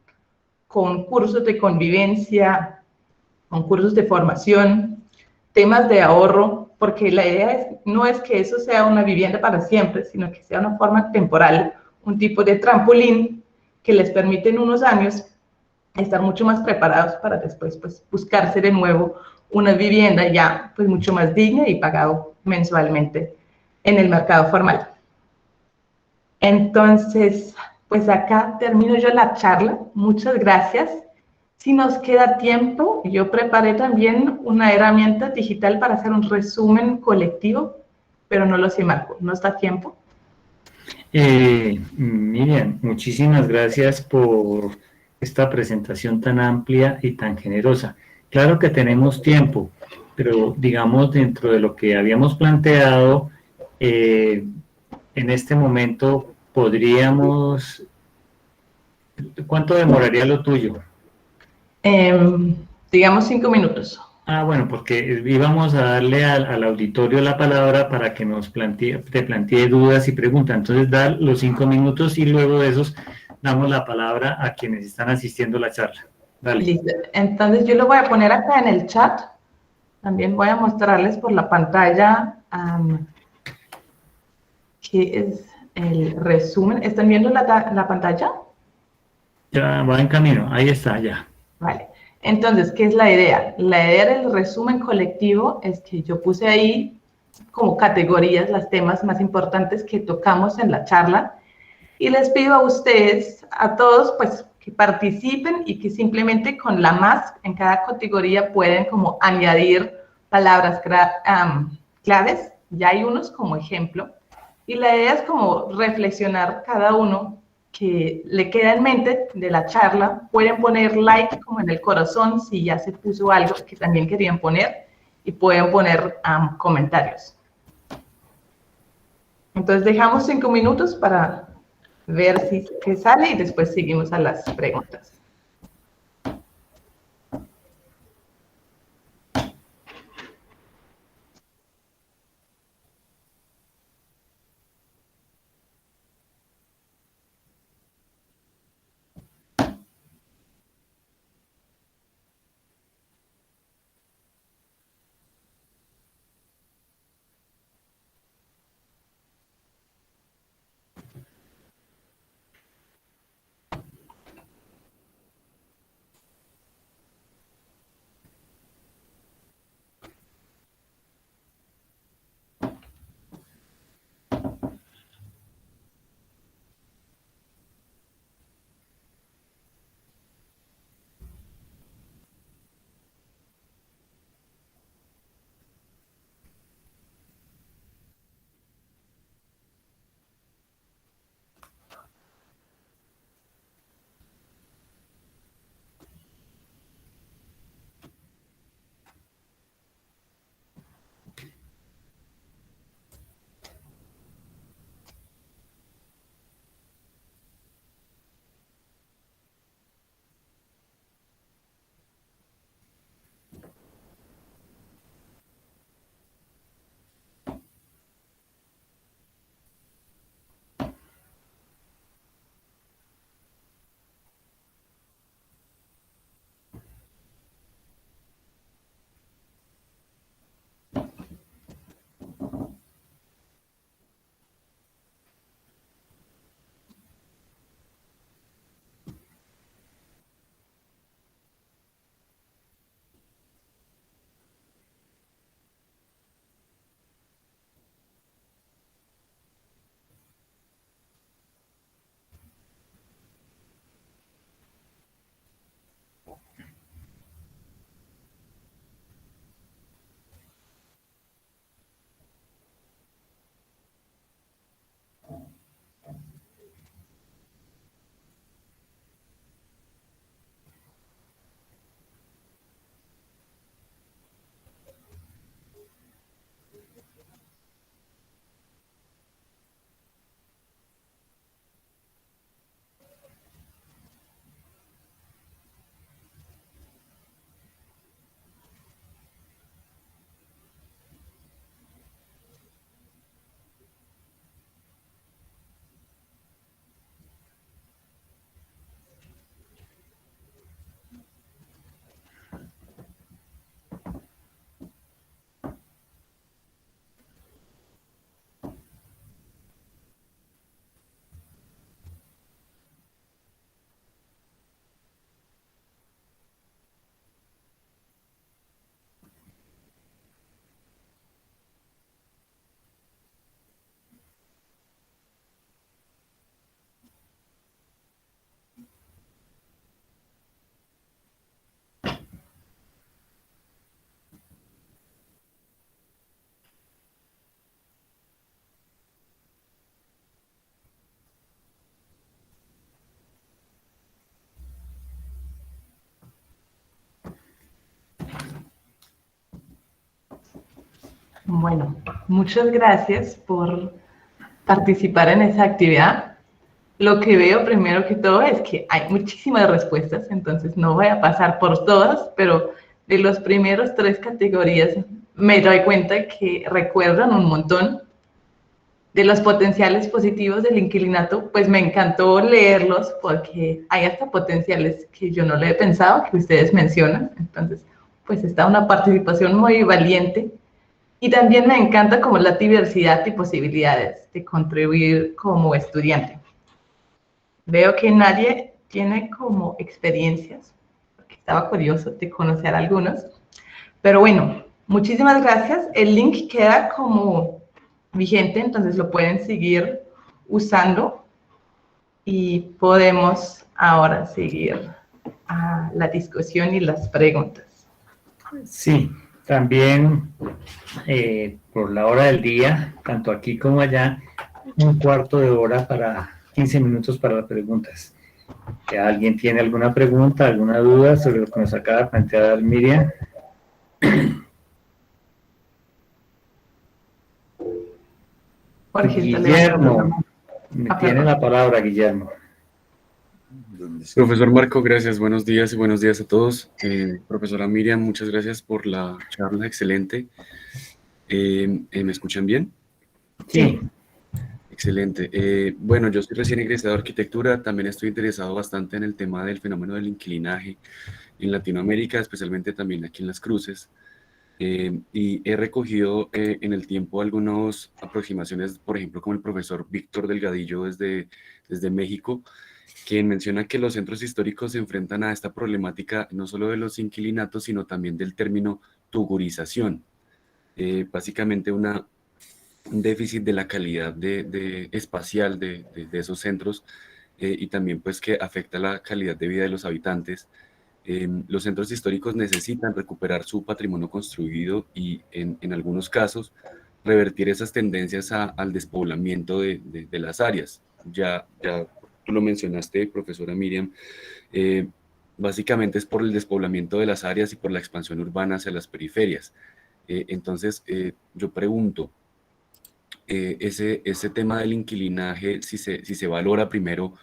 con cursos de convivencia, con cursos de formación, temas de ahorro, porque la idea no es que eso sea una vivienda para siempre, sino que sea una forma temporal, un tipo de trampolín que les permite en unos años estar mucho más preparados para después pues, buscarse de nuevo una vivienda ya pues, mucho más digna y pagado mensualmente en el mercado formal. Entonces, pues acá termino yo la charla. Muchas gracias. Si nos queda tiempo, yo preparé también una herramienta digital para hacer un resumen colectivo, pero no lo sé, Marco, ¿no está tiempo? Miriam, muchísimas gracias por esta presentación tan amplia y tan generosa. Claro que tenemos tiempo, pero digamos dentro de lo que habíamos planteado, en este momento podríamos... ¿Cuánto demoraría lo tuyo? Digamos 5 minutos. Ah, bueno, porque íbamos a darle al auditorio la palabra para que te plantee dudas y preguntas. Entonces, dar los 5 minutos y luego de esos damos la palabra a quienes están asistiendo a la charla. Dale. Listo. Entonces, yo lo voy a poner acá en el chat. También voy a mostrarles por la pantalla que es el resumen. ¿Están viendo la pantalla? Ya va en camino, ahí está, ya. Vale. Entonces, ¿qué es la idea? La idea del resumen colectivo es que yo puse ahí como categorías los temas más importantes que tocamos en la charla y les pido a ustedes, a todos, pues que participen y que simplemente con la más en cada categoría pueden como añadir palabras claves. Ya hay unos como ejemplo. Y la idea es como reflexionar cada uno que le queda en mente de la charla. Pueden poner like como en el corazón si ya se puso algo que también querían poner y pueden poner comentarios. Entonces dejamos 5 minutos para ver si qué sale y después seguimos a las preguntas. Bueno, muchas gracias por participar en esa actividad. Lo que veo primero que todo es que hay muchísimas respuestas, entonces no voy a pasar por todas, pero de los primeros 3 categorías me doy cuenta que recuerdan un montón de los potenciales positivos del inquilinato. Pues me encantó leerlos porque hay hasta potenciales que yo no le he pensado, que ustedes mencionan. Entonces, pues está una participación muy valiente. Y también me encanta como la diversidad de posibilidades de contribuir como estudiante. Veo que nadie tiene como experiencias, porque estaba curioso de conocer algunos. Pero bueno, muchísimas gracias. El link queda como vigente, entonces lo pueden seguir usando y podemos ahora seguir a la discusión y las preguntas. Sí, también por la hora del día, tanto aquí como allá, un cuarto de hora para 15 minutos para las preguntas. Si alguien tiene alguna pregunta, alguna duda sobre lo que nos acaba de plantear Miriam. Jorge está levantando la Guillermo, mano. tiene la palabra, Guillermo. Profesor Marco, gracias, buenos días y buenos días a todos. Profesora Miriam, muchas gracias por la charla excelente. ¿Me escuchan bien? Sí. Excelente. Bueno, yo soy recién egresado de arquitectura, también estoy interesado bastante en el tema del fenómeno del inquilinaje en Latinoamérica, especialmente también aquí en Las Cruces. Y he recogido en el tiempo algunas aproximaciones, por ejemplo, como el profesor Víctor Delgadillo desde México, quien menciona que los centros históricos se enfrentan a esta problemática no solo de los inquilinatos, sino también del término tugurización. Básicamente un déficit de la calidad espacial de esos centros y también pues que afecta la calidad de vida de los habitantes. Los centros históricos necesitan recuperar su patrimonio construido y en algunos casos revertir esas tendencias al despoblamiento de las áreas. Ya tú lo mencionaste, profesora Miriam, básicamente es por el despoblamiento de las áreas y por la expansión urbana hacia las periferias. Entonces, yo pregunto, ese tema del inquilinaje, si se valora primero,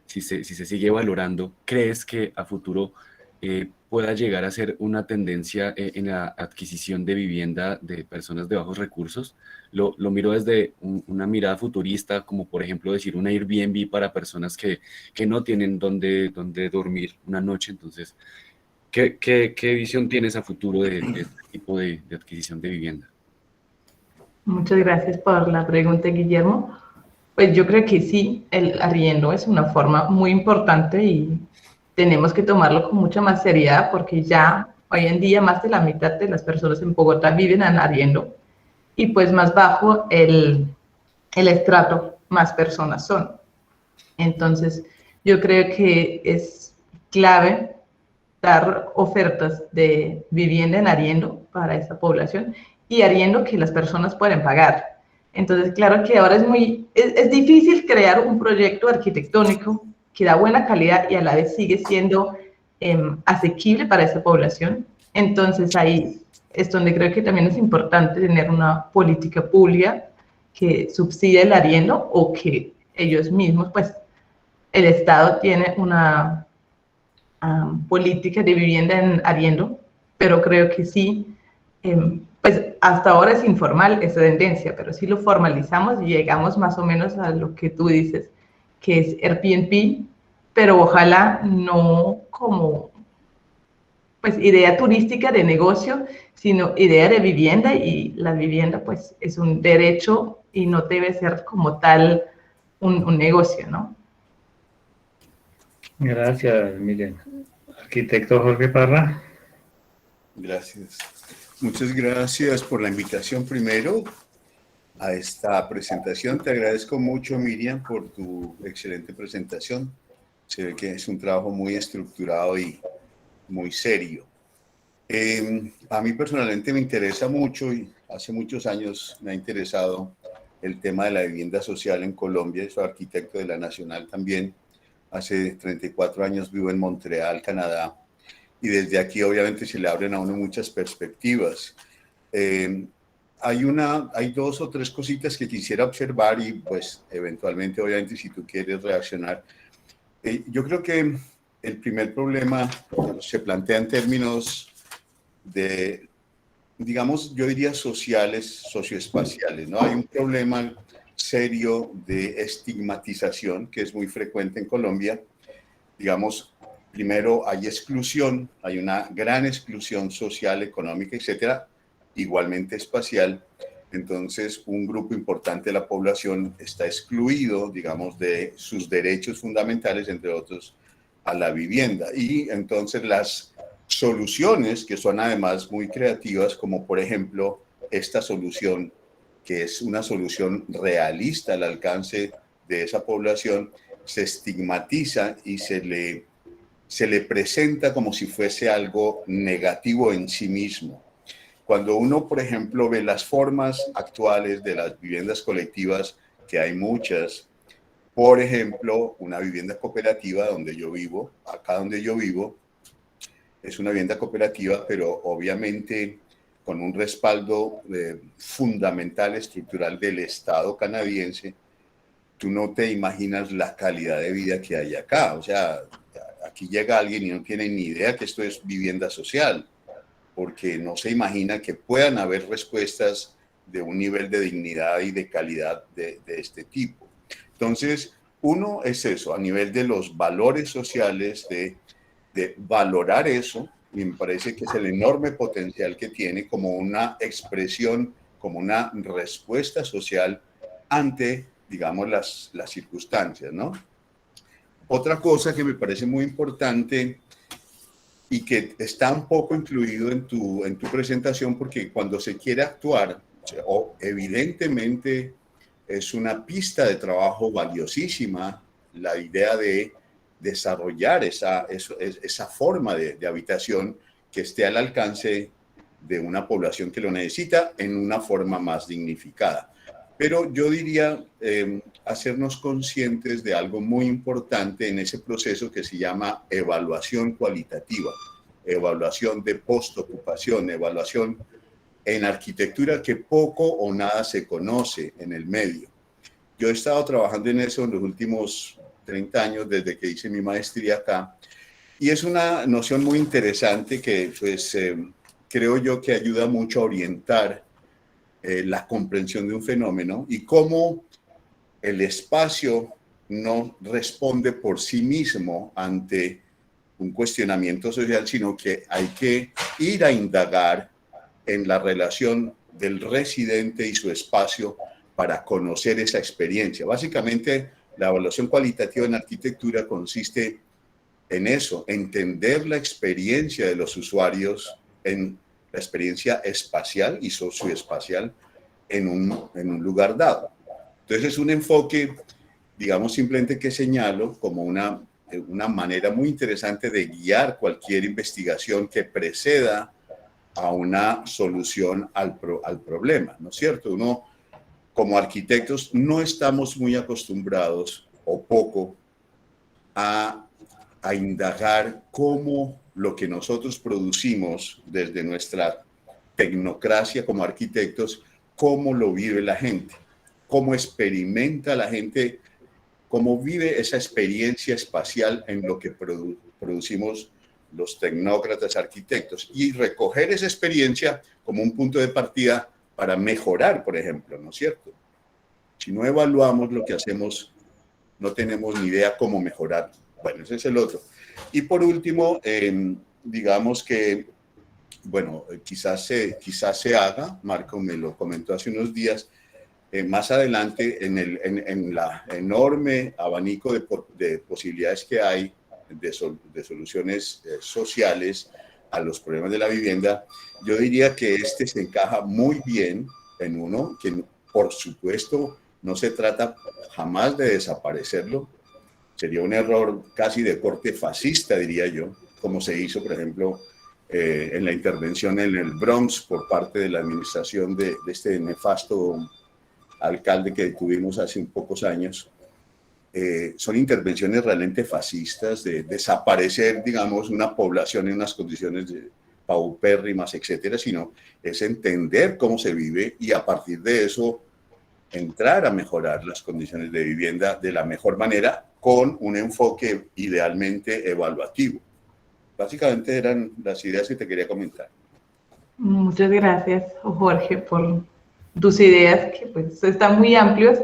si se sigue valorando, ¿crees que a futuro pueda llegar a ser una tendencia en la adquisición de vivienda de personas de bajos recursos? Lo miro desde una mirada futurista, como por ejemplo decir una Airbnb para personas que no tienen dónde dormir una noche. Entonces, ¿qué visión tienes a futuro de este tipo de adquisición de vivienda? Muchas gracias por la pregunta, Guillermo. Pues yo creo que sí, el arriendo es una forma muy importante y tenemos que tomarlo con mucha más seriedad porque ya hoy en día más de la mitad de las personas en Bogotá viven en arriendo y pues más bajo el estrato, más personas son. Entonces, yo creo que es clave dar ofertas de vivienda en arriendo para esa población y arriendo que las personas pueden pagar. Entonces, claro que ahora es difícil crear un proyecto arquitectónico que da buena calidad y a la vez sigue siendo asequible para esa población. Entonces, ahí es donde creo que también es importante tener una política pública que subsidie el arriendo o que ellos mismos, pues, el Estado tiene una política de vivienda en arriendo, pero creo que sí, pues hasta ahora es informal esa tendencia, pero si lo formalizamos y llegamos más o menos a lo que tú dices, que es Airbnb, pero ojalá no como pues idea turística de negocio, sino idea de vivienda y la vivienda pues es un derecho y no debe ser como tal un negocio, ¿no? Gracias, Miriam. Arquitecto Jorge Parra. Gracias. Muchas gracias por la invitación primero a esta presentación. Te agradezco mucho, Miriam, por tu excelente presentación. Se ve que es un trabajo muy estructurado y muy serio. A mí personalmente me interesa mucho y hace muchos años me ha interesado el tema de la vivienda social en Colombia. Soy arquitecto de la Nacional también. Hace 34 años vivo en Montreal, Canadá. Y desde aquí obviamente se le abren a uno muchas perspectivas. Hay dos o tres cositas que quisiera observar y pues eventualmente obviamente si tú quieres reaccionar. Yo creo que el primer problema se plantea en términos de, digamos, yo diría sociales, socioespaciales, ¿no? Hay un problema serio de estigmatización que es muy frecuente en Colombia. Digamos, primero hay exclusión, hay una gran exclusión social, económica, etcétera, igualmente espacial, entonces un grupo importante de la población está excluido, digamos, de sus derechos fundamentales, entre otros, a la vivienda. Y entonces las soluciones, que son además muy creativas, como por ejemplo esta solución, que es una solución realista al alcance de esa población, se estigmatiza y se le presenta como si fuese algo negativo en sí mismo. Cuando uno, por ejemplo, ve las formas actuales de las viviendas colectivas, que hay muchas, por ejemplo, una vivienda cooperativa donde yo vivo, acá donde yo vivo, es una vivienda cooperativa, pero obviamente con un respaldo fundamental, estructural del Estado canadiense. Tú no te imaginas la calidad de vida que hay acá. O sea, aquí llega alguien y no tiene ni idea que esto es vivienda social, porque no se imagina que puedan haber respuestas de un nivel de dignidad y de calidad de este tipo. Entonces, uno es eso, a nivel de los valores sociales, de valorar eso, y me parece que es el enorme potencial que tiene como una expresión, como una respuesta social ante, digamos, las circunstancias, ¿no? Otra cosa que me parece muy importante y que está un poco incluido en tu presentación, porque cuando se quiere actuar, evidentemente es una pista de trabajo valiosísima la idea de desarrollar esa forma de habitación que esté al alcance de una población que lo necesita en una forma más dignificada. Pero yo diría hacernos conscientes de algo muy importante en ese proceso que se llama evaluación cualitativa, evaluación de postocupación, evaluación en arquitectura que poco o nada se conoce en el medio. Yo he estado trabajando en eso en los últimos 30 años desde que hice mi maestría acá, y es una noción muy interesante que pues creo yo que ayuda mucho a orientar la comprensión de un fenómeno y cómo el espacio no responde por sí mismo ante un cuestionamiento social, sino que hay que ir a indagar en la relación del residente y su espacio para conocer esa experiencia. Básicamente, la evaluación cualitativa en arquitectura consiste en eso, entender la experiencia de los usuarios en la experiencia espacial y socioespacial en un lugar dado. Entonces es un enfoque, digamos, simplemente que señalo como una manera muy interesante de guiar cualquier investigación que preceda a una solución al problema, ¿no es cierto? Uno, como arquitectos, no estamos muy acostumbrados, o poco, a indagar cómo lo que nosotros producimos desde nuestra tecnocracia como arquitectos, cómo lo vive la gente, cómo experimenta la gente, cómo vive esa experiencia espacial en lo que producimos los tecnócratas arquitectos, y recoger esa experiencia como un punto de partida para mejorar, por ejemplo, ¿no es cierto? Si no evaluamos lo que hacemos, no tenemos ni idea cómo mejorar. Bueno, ese es el otro. Y por último, digamos que, bueno, quizás se haga, Marco me lo comentó hace unos días, más adelante en la enorme abanico de posibilidades que hay de soluciones sociales a los problemas de la vivienda, yo diría que este se encaja muy bien en uno que, por supuesto, no se trata jamás de desaparecerlo. Sería un error casi de corte fascista, diría yo, como se hizo, por ejemplo, en la intervención en el Bronx por parte de la administración de este nefasto alcalde que tuvimos hace pocos años. Son intervenciones realmente fascistas de desaparecer, digamos, una población en unas condiciones paupérrimas, etcétera, sino es entender cómo se vive y a partir de eso entrar a mejorar las condiciones de vivienda de la mejor manera con un enfoque idealmente evaluativo. Básicamente eran las ideas que te quería comentar. Muchas gracias, Jorge, por tus ideas que pues están muy amplios.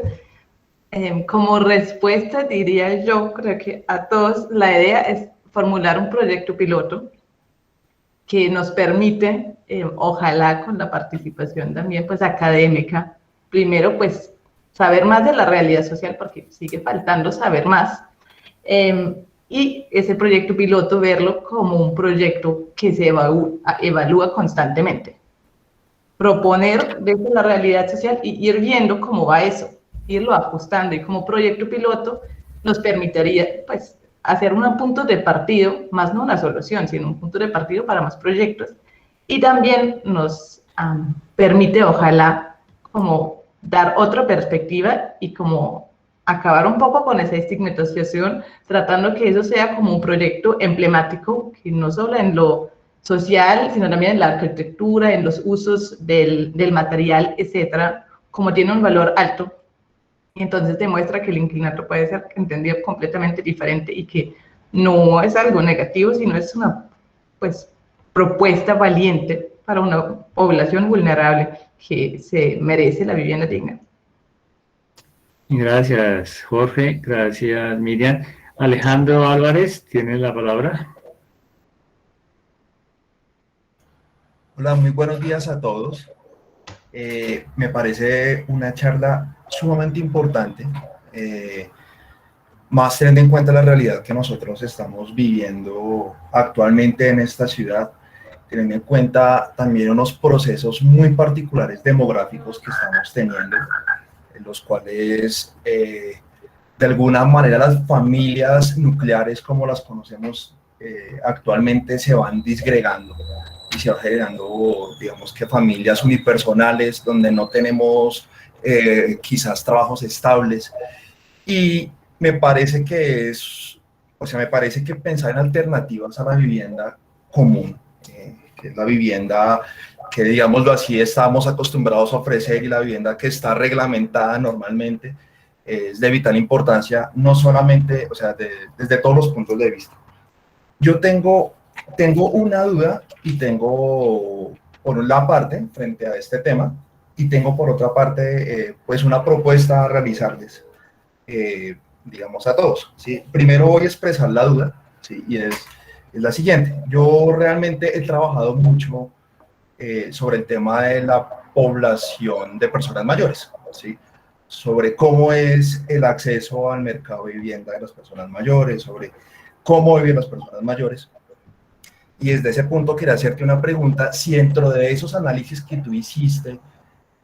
Como respuesta diría yo, creo que a todos la idea es formular un proyecto piloto que nos permite ojalá con la participación también pues académica, primero pues saber más de la realidad social porque sigue faltando saber más, y ese proyecto piloto verlo como un proyecto que se evalúa constantemente. Proponer desde la realidad social y ir viendo cómo va eso, irlo ajustando, y como proyecto piloto nos permitiría pues hacer un punto de partido, más no una solución, sino un punto de partido para más proyectos, y también nos permite ojalá como dar otra perspectiva y como acabar un poco con esa estigmatización, tratando que eso sea como un proyecto emblemático, que no solo en lo social, sino también en la arquitectura, en los usos del material, etcétera, como tiene un valor alto, y entonces demuestra que el inclinato puede ser entendido completamente diferente y que no es algo negativo, sino es una pues, propuesta valiente para una población vulnerable que se merece la vivienda digna. Gracias, Jorge. Gracias, Miriam. Alejandro Álvarez, tiene la palabra. Hola, muy buenos días a todos. Me parece una charla sumamente importante, más teniendo en cuenta la realidad que nosotros estamos viviendo actualmente en esta ciudad, teniendo en cuenta también unos procesos muy particulares demográficos que estamos teniendo, en los cuales de alguna manera las familias nucleares como las conocemos actualmente se van disgregando y se va generando, digamos que familias unipersonales donde no tenemos quizás trabajos estables, y me parece que me parece que pensar en alternativas a la vivienda común, que es la vivienda que, digámoslo así, estamos acostumbrados a ofrecer, y la vivienda que está reglamentada normalmente, es de vital importancia, no solamente, desde todos los puntos de vista. Yo tengo una duda y tengo, por una parte, frente a este tema, y tengo por otra parte, pues una propuesta a realizarles, digamos, a todos, ¿sí? Primero voy a expresar la duda, ¿sí? Y es la siguiente. Yo realmente he trabajado mucho sobre el tema de la población de personas mayores, ¿sí? Sobre cómo es el acceso al mercado de vivienda de las personas mayores, sobre cómo viven las personas mayores. Y desde ese punto quería hacerte una pregunta: si dentro de esos análisis que tú hiciste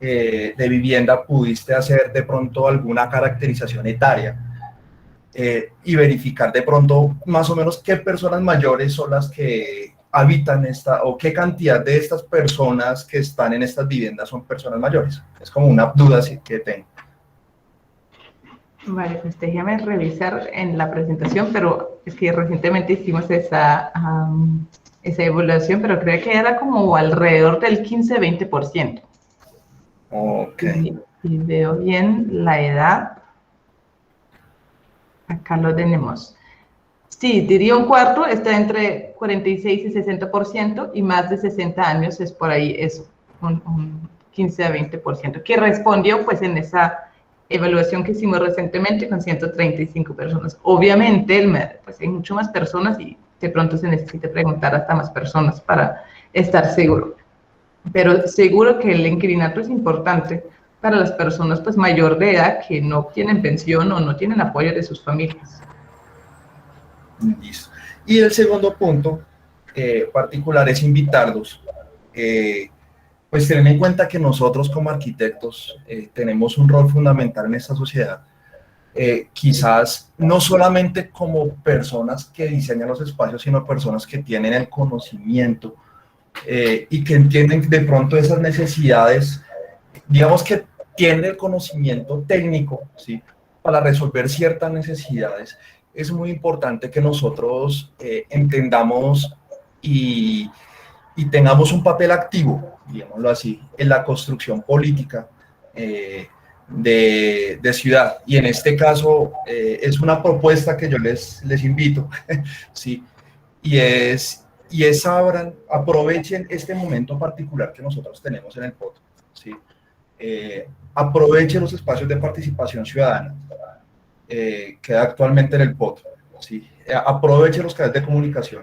de vivienda pudiste hacer de pronto alguna caracterización etaria y verificar de pronto más o menos qué personas mayores son las que habitan o qué cantidad de estas personas que están en estas viviendas son personas mayores. Es como una duda así que tengo. Vale, pues déjame revisar en la presentación, pero es que recientemente hicimos esa evaluación, pero creo que era como alrededor del 15-20%. Ok. Y veo bien la edad. Acá lo tenemos. Sí, diría un cuarto, está entre 46 y 60%, y más de 60 años es por ahí, es un 15 a 20%, que respondió pues en esa evaluación que hicimos recientemente con 135 personas. Obviamente, pues hay mucho más personas y de pronto se necesita preguntar hasta más personas para estar seguro. Pero seguro que el inquilinato es importante para las personas pues mayor de edad que no tienen pensión o no tienen apoyo de sus familias. Listo. Y el segundo punto particular es invitarlos, pues tener en cuenta que nosotros como arquitectos tenemos un rol fundamental en esta sociedad, quizás no solamente como personas que diseñan los espacios, sino personas que tienen el conocimiento y que entienden de pronto esas necesidades, digamos que tienen el conocimiento técnico, ¿sí?, para resolver ciertas necesidades. Es muy importante que nosotros entendamos y tengamos un papel activo, digámoslo así, en la construcción política de ciudad. Y en este caso es una propuesta que yo les invito, ¿sí? Y es aprovechen este momento particular que nosotros tenemos en el POT, ¿sí? Aprovechen los espacios de participación ciudadana que da actualmente en el POT, ¿sí? Aprovechen los canales de comunicación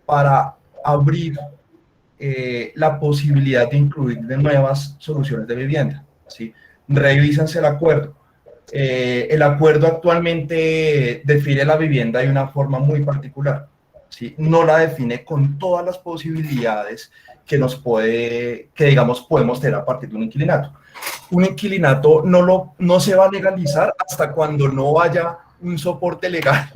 para abrir la posibilidad de incluir de nuevas soluciones de vivienda, ¿sí? Revísense el acuerdo. El acuerdo actualmente define la vivienda de una forma muy particular, ¿sí? No la define con todas las posibilidades que digamos podemos tener a partir de un inquilinato. Un inquilinato no se va a legalizar hasta cuando no haya un soporte legal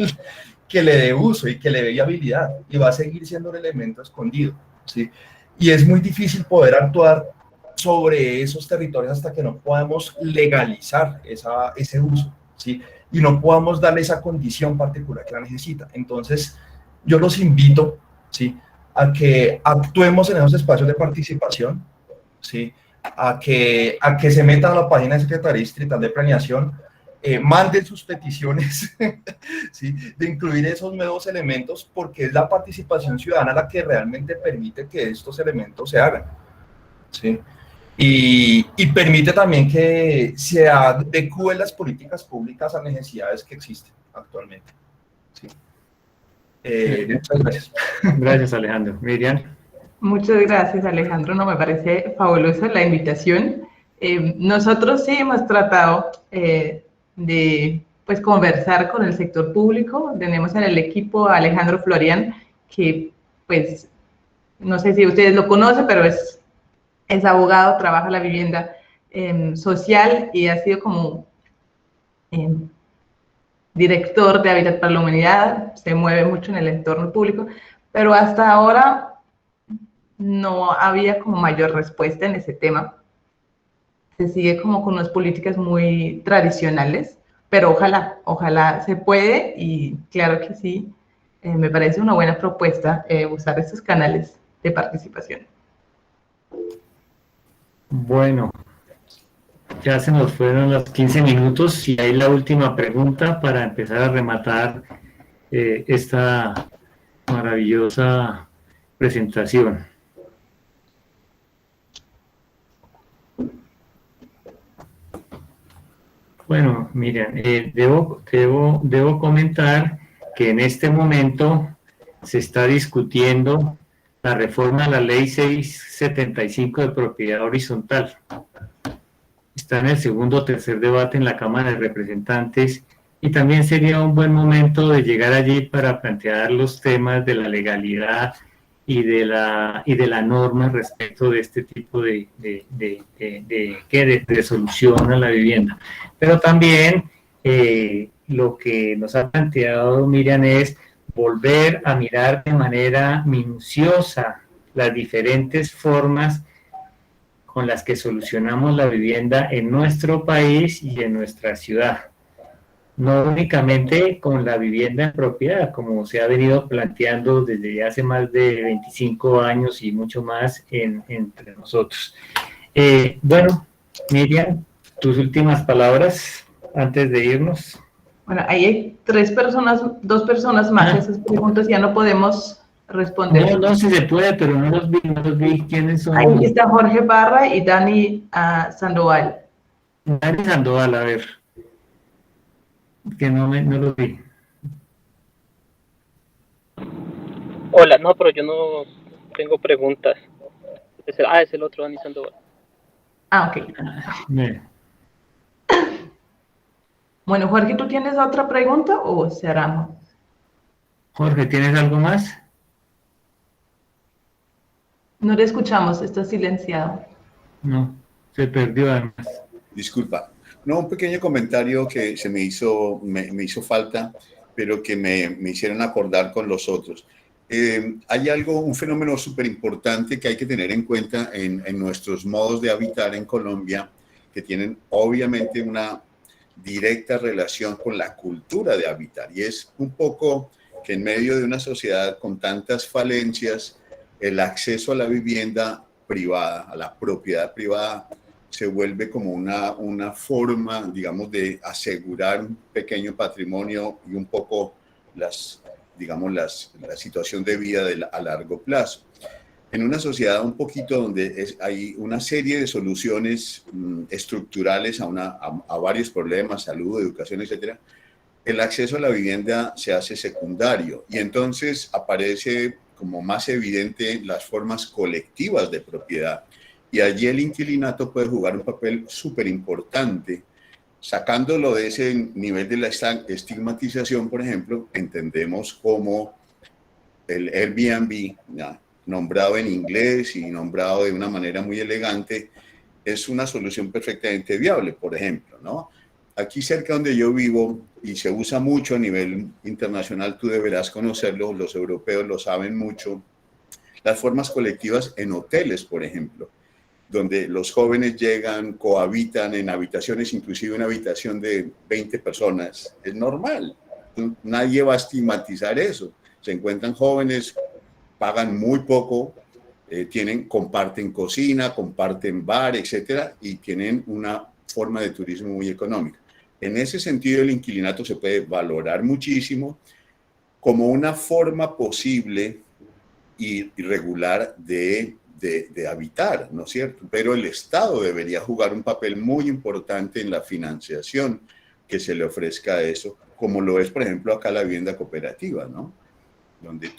que le dé uso y que le dé viabilidad, y va a seguir siendo un elemento escondido, ¿sí? Y es muy difícil poder actuar sobre esos territorios hasta que no podamos legalizar ese uso, ¿sí? Y no podamos darle esa condición particular que la necesita. Entonces, yo los invito, ¿sí?, a que actuemos en esos espacios de participación, ¿sí?, a que se metan a la página de Secretaría Distrital de Planeación, manden sus peticiones, ¿sí?, de incluir esos nuevos elementos, porque es la participación ciudadana la que realmente permite que estos elementos se hagan, ¿sí? Y permite también que se adecúen las políticas públicas a necesidades que existen actualmente, ¿sí? Muchas gracias. Gracias, Alejandro. Miriam. Muchas gracias, Alejandro. No, me parece fabulosa la invitación. Nosotros sí hemos tratado de pues, conversar con el sector público. Tenemos en el equipo a Alejandro Florian, que pues no sé si ustedes lo conocen, pero es abogado, trabaja la vivienda social y ha sido como director de Hábitat para la Humanidad, se mueve mucho en el entorno público, pero hasta ahora no había como mayor respuesta en ese tema. Se sigue como con unas políticas muy tradicionales, pero ojalá se puede, y claro que sí, me parece una buena propuesta usar estos canales de participación. Bueno, ya se nos fueron los 15 minutos y ahí la última pregunta para empezar a rematar esta maravillosa presentación. Bueno, Miriam, debo comentar que en este momento se está discutiendo la reforma a la Ley 675 de propiedad horizontal. Está en el segundo o tercer debate en la Cámara de Representantes y también sería un buen momento de llegar allí para plantear los temas de la legalidad y de la norma respecto de este tipo de solución a la vivienda. Pero también lo que nos ha planteado Miriam es volver a mirar de manera minuciosa las diferentes formas con las que solucionamos la vivienda en nuestro país y en nuestra ciudad. No únicamente con la vivienda en propiedad, como se ha venido planteando desde hace más de 25 años y mucho más entre nosotros. Bueno, Miriam, tus últimas palabras antes de irnos. Bueno, ahí hay dos personas más. Esas preguntas ya no podemos responder. No, si se puede, pero no los vi. ¿Quiénes son? Ahí está Jorge Barra y Dani Sandoval. Dani Sandoval, a ver. Que no los vi. Hola, no, pero yo no tengo preguntas. Es el otro Dani Sandoval. Ok. Bueno, Jorge, ¿tú tienes otra pregunta o cerramos? Jorge, ¿tienes algo más? No le escuchamos, está silenciado. No, se perdió además. Disculpa. No, un pequeño comentario que me hizo falta, pero que me hicieron acordar con los otros. Hay un fenómeno súper importante que hay que tener en cuenta en nuestros modos de habitar en Colombia, que tienen obviamente una directa relación con la cultura de habitar. Y es un poco que en medio de una sociedad con tantas falencias, el acceso a la vivienda privada, a la propiedad privada, se vuelve como una forma, digamos, de asegurar un pequeño patrimonio y un poco la situación de vida a largo plazo. En una sociedad un poquito donde hay una serie de soluciones estructurales a varios problemas, salud, educación, etcétera, el acceso a la vivienda se hace secundario y entonces aparece como más evidente las formas colectivas de propiedad. Y allí el inquilinato puede jugar un papel súper importante. Sacándolo de ese nivel de la estigmatización, por ejemplo, entendemos como el Airbnb, ya, nombrado en inglés y nombrado de una manera muy elegante, es una solución perfectamente viable, por ejemplo, ¿no? Aquí cerca donde yo vivo, y se usa mucho a nivel internacional, tú deberás conocerlo, los europeos lo saben mucho, las formas colectivas en hoteles, por ejemplo, donde los jóvenes llegan, cohabitan en habitaciones, inclusive una habitación de 20 personas. Es normal, nadie va a estigmatizar eso. Se encuentran jóvenes, pagan muy poco, comparten cocina, comparten bar, etcétera, y tienen una forma de turismo muy económica. En ese sentido, el inquilinato se puede valorar muchísimo como una forma posible y regular de habitar, ¿no es cierto? Pero el Estado debería jugar un papel muy importante en la financiación que se le ofrezca a eso, como lo es, por ejemplo, acá la vivienda cooperativa, ¿no? Donde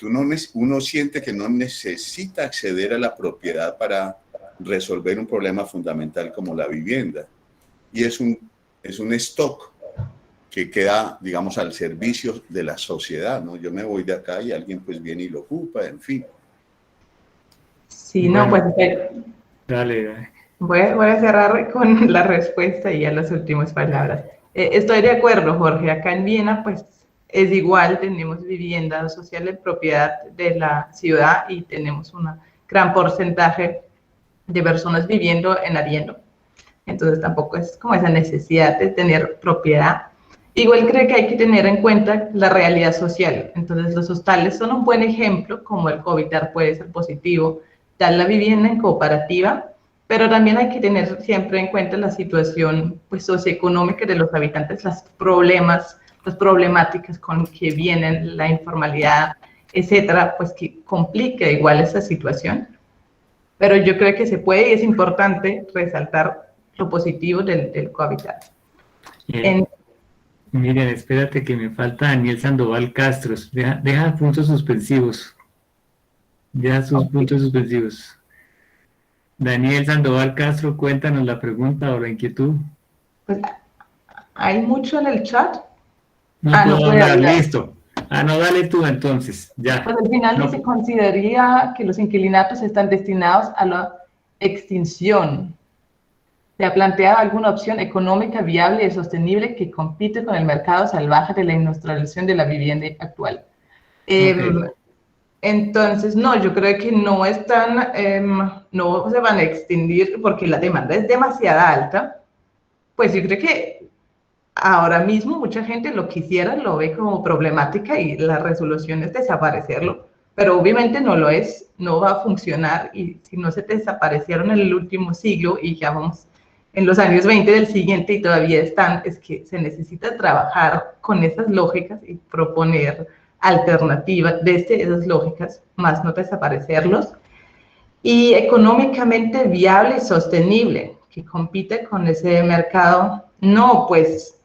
uno siente que no necesita acceder a la propiedad para resolver un problema fundamental como la vivienda. Y es un stock que queda, digamos, al servicio de la sociedad, ¿no? Yo me voy de acá y alguien pues viene y lo ocupa, en fin. Sí, Bueno, no, pues dale. voy a cerrar con la respuesta y ya las últimas palabras. Estoy de acuerdo, Jorge. Acá en Viena, pues es igual, tenemos vivienda social en propiedad de la ciudad y tenemos un gran porcentaje de personas viviendo en arriendo. Entonces tampoco es como esa necesidad de tener propiedad. Igual creo que hay que tener en cuenta la realidad social. Entonces los hostales son un buen ejemplo, como el cohabitar puede ser positivo, dar la vivienda en cooperativa, pero también hay que tener siempre en cuenta la situación pues, socioeconómica de los habitantes, las problemáticas con que vienen, la informalidad, etcétera, pues que complica igual esa situación. Pero yo creo que se puede y es importante resaltar lo positivo del cohabitar. Miren, espérate que me falta Daniel Sandoval Castro. Deja puntos suspensivos. Deja sus puntos suspensivos. Daniel Sandoval Castro, cuéntanos la pregunta o la inquietud. Pues, ¿hay mucho en el chat? No no puedo puede hablar, hablar. listo. No, dale tú entonces, ya. Pues al final No. se consideraría que los inquilinatos están destinados a la extinción. ¿Se ha planteado alguna opción económica viable y sostenible que compite con el mercado salvaje de la industrialización de la vivienda actual? Okay. Entonces, no, yo creo que no están, no se van a extinguir porque la demanda es demasiado alta. Pues yo creo que ahora mismo mucha gente lo quisiera, lo ve como problemática y la resolución es desaparecerlo, pero obviamente no lo es, no va a funcionar y si no se desaparecieron en el último siglo y ya vamos en los años 20 del siguiente y todavía están, es que se necesita trabajar con esas lógicas y proponer alternativas desde esas lógicas, más no desaparecerlos, y económicamente viable y sostenible, que compite con ese mercado. No, pues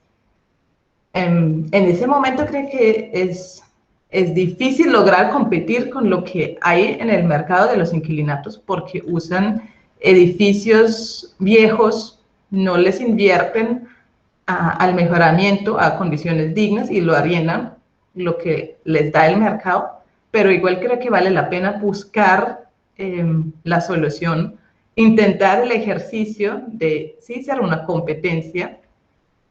en ese momento creo que es difícil lograr competir con lo que hay en el mercado de los inquilinatos porque usan edificios viejos, no les invierten al mejoramiento, a condiciones dignas y lo arriendan lo que les da el mercado, pero igual creo que vale la pena buscar la solución, intentar el ejercicio de sí ser una competencia,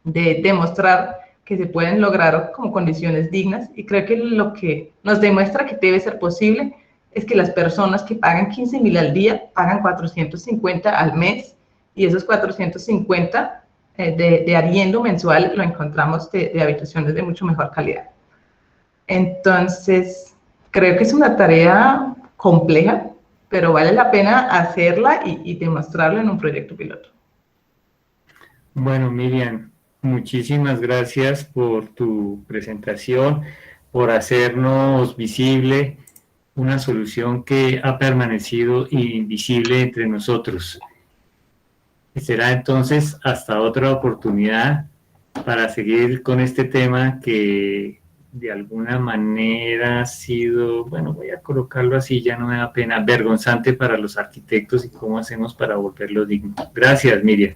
de demostrar que se pueden lograr como condiciones dignas y creo que lo que nos demuestra que debe ser posible es que las personas que pagan 15.000 al día pagan 450 al mes y esos 450 de arriendo mensual lo encontramos de habitaciones de mucho mejor calidad. Entonces, creo que es una tarea compleja, pero vale la pena hacerla y demostrarlo en un proyecto piloto. Bueno, Miriam, muchísimas gracias por tu presentación, por hacernos visible una solución que ha permanecido invisible entre nosotros. Será entonces hasta otra oportunidad para seguir con este tema que de alguna manera ha sido, bueno, voy a colocarlo así, ya no me da pena, vergonzante para los arquitectos y cómo hacemos para volverlo digno. Gracias, Miriam.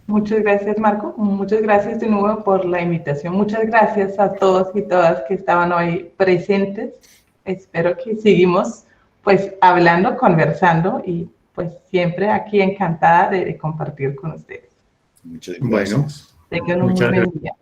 Muchas gracias, Marco. Muchas gracias de nuevo por la invitación. Muchas gracias a todos y todas que estaban hoy presentes. Espero que seguimos pues hablando, conversando y pues siempre aquí encantada de compartir con ustedes. Muchas gracias. Tengan un muy buen día.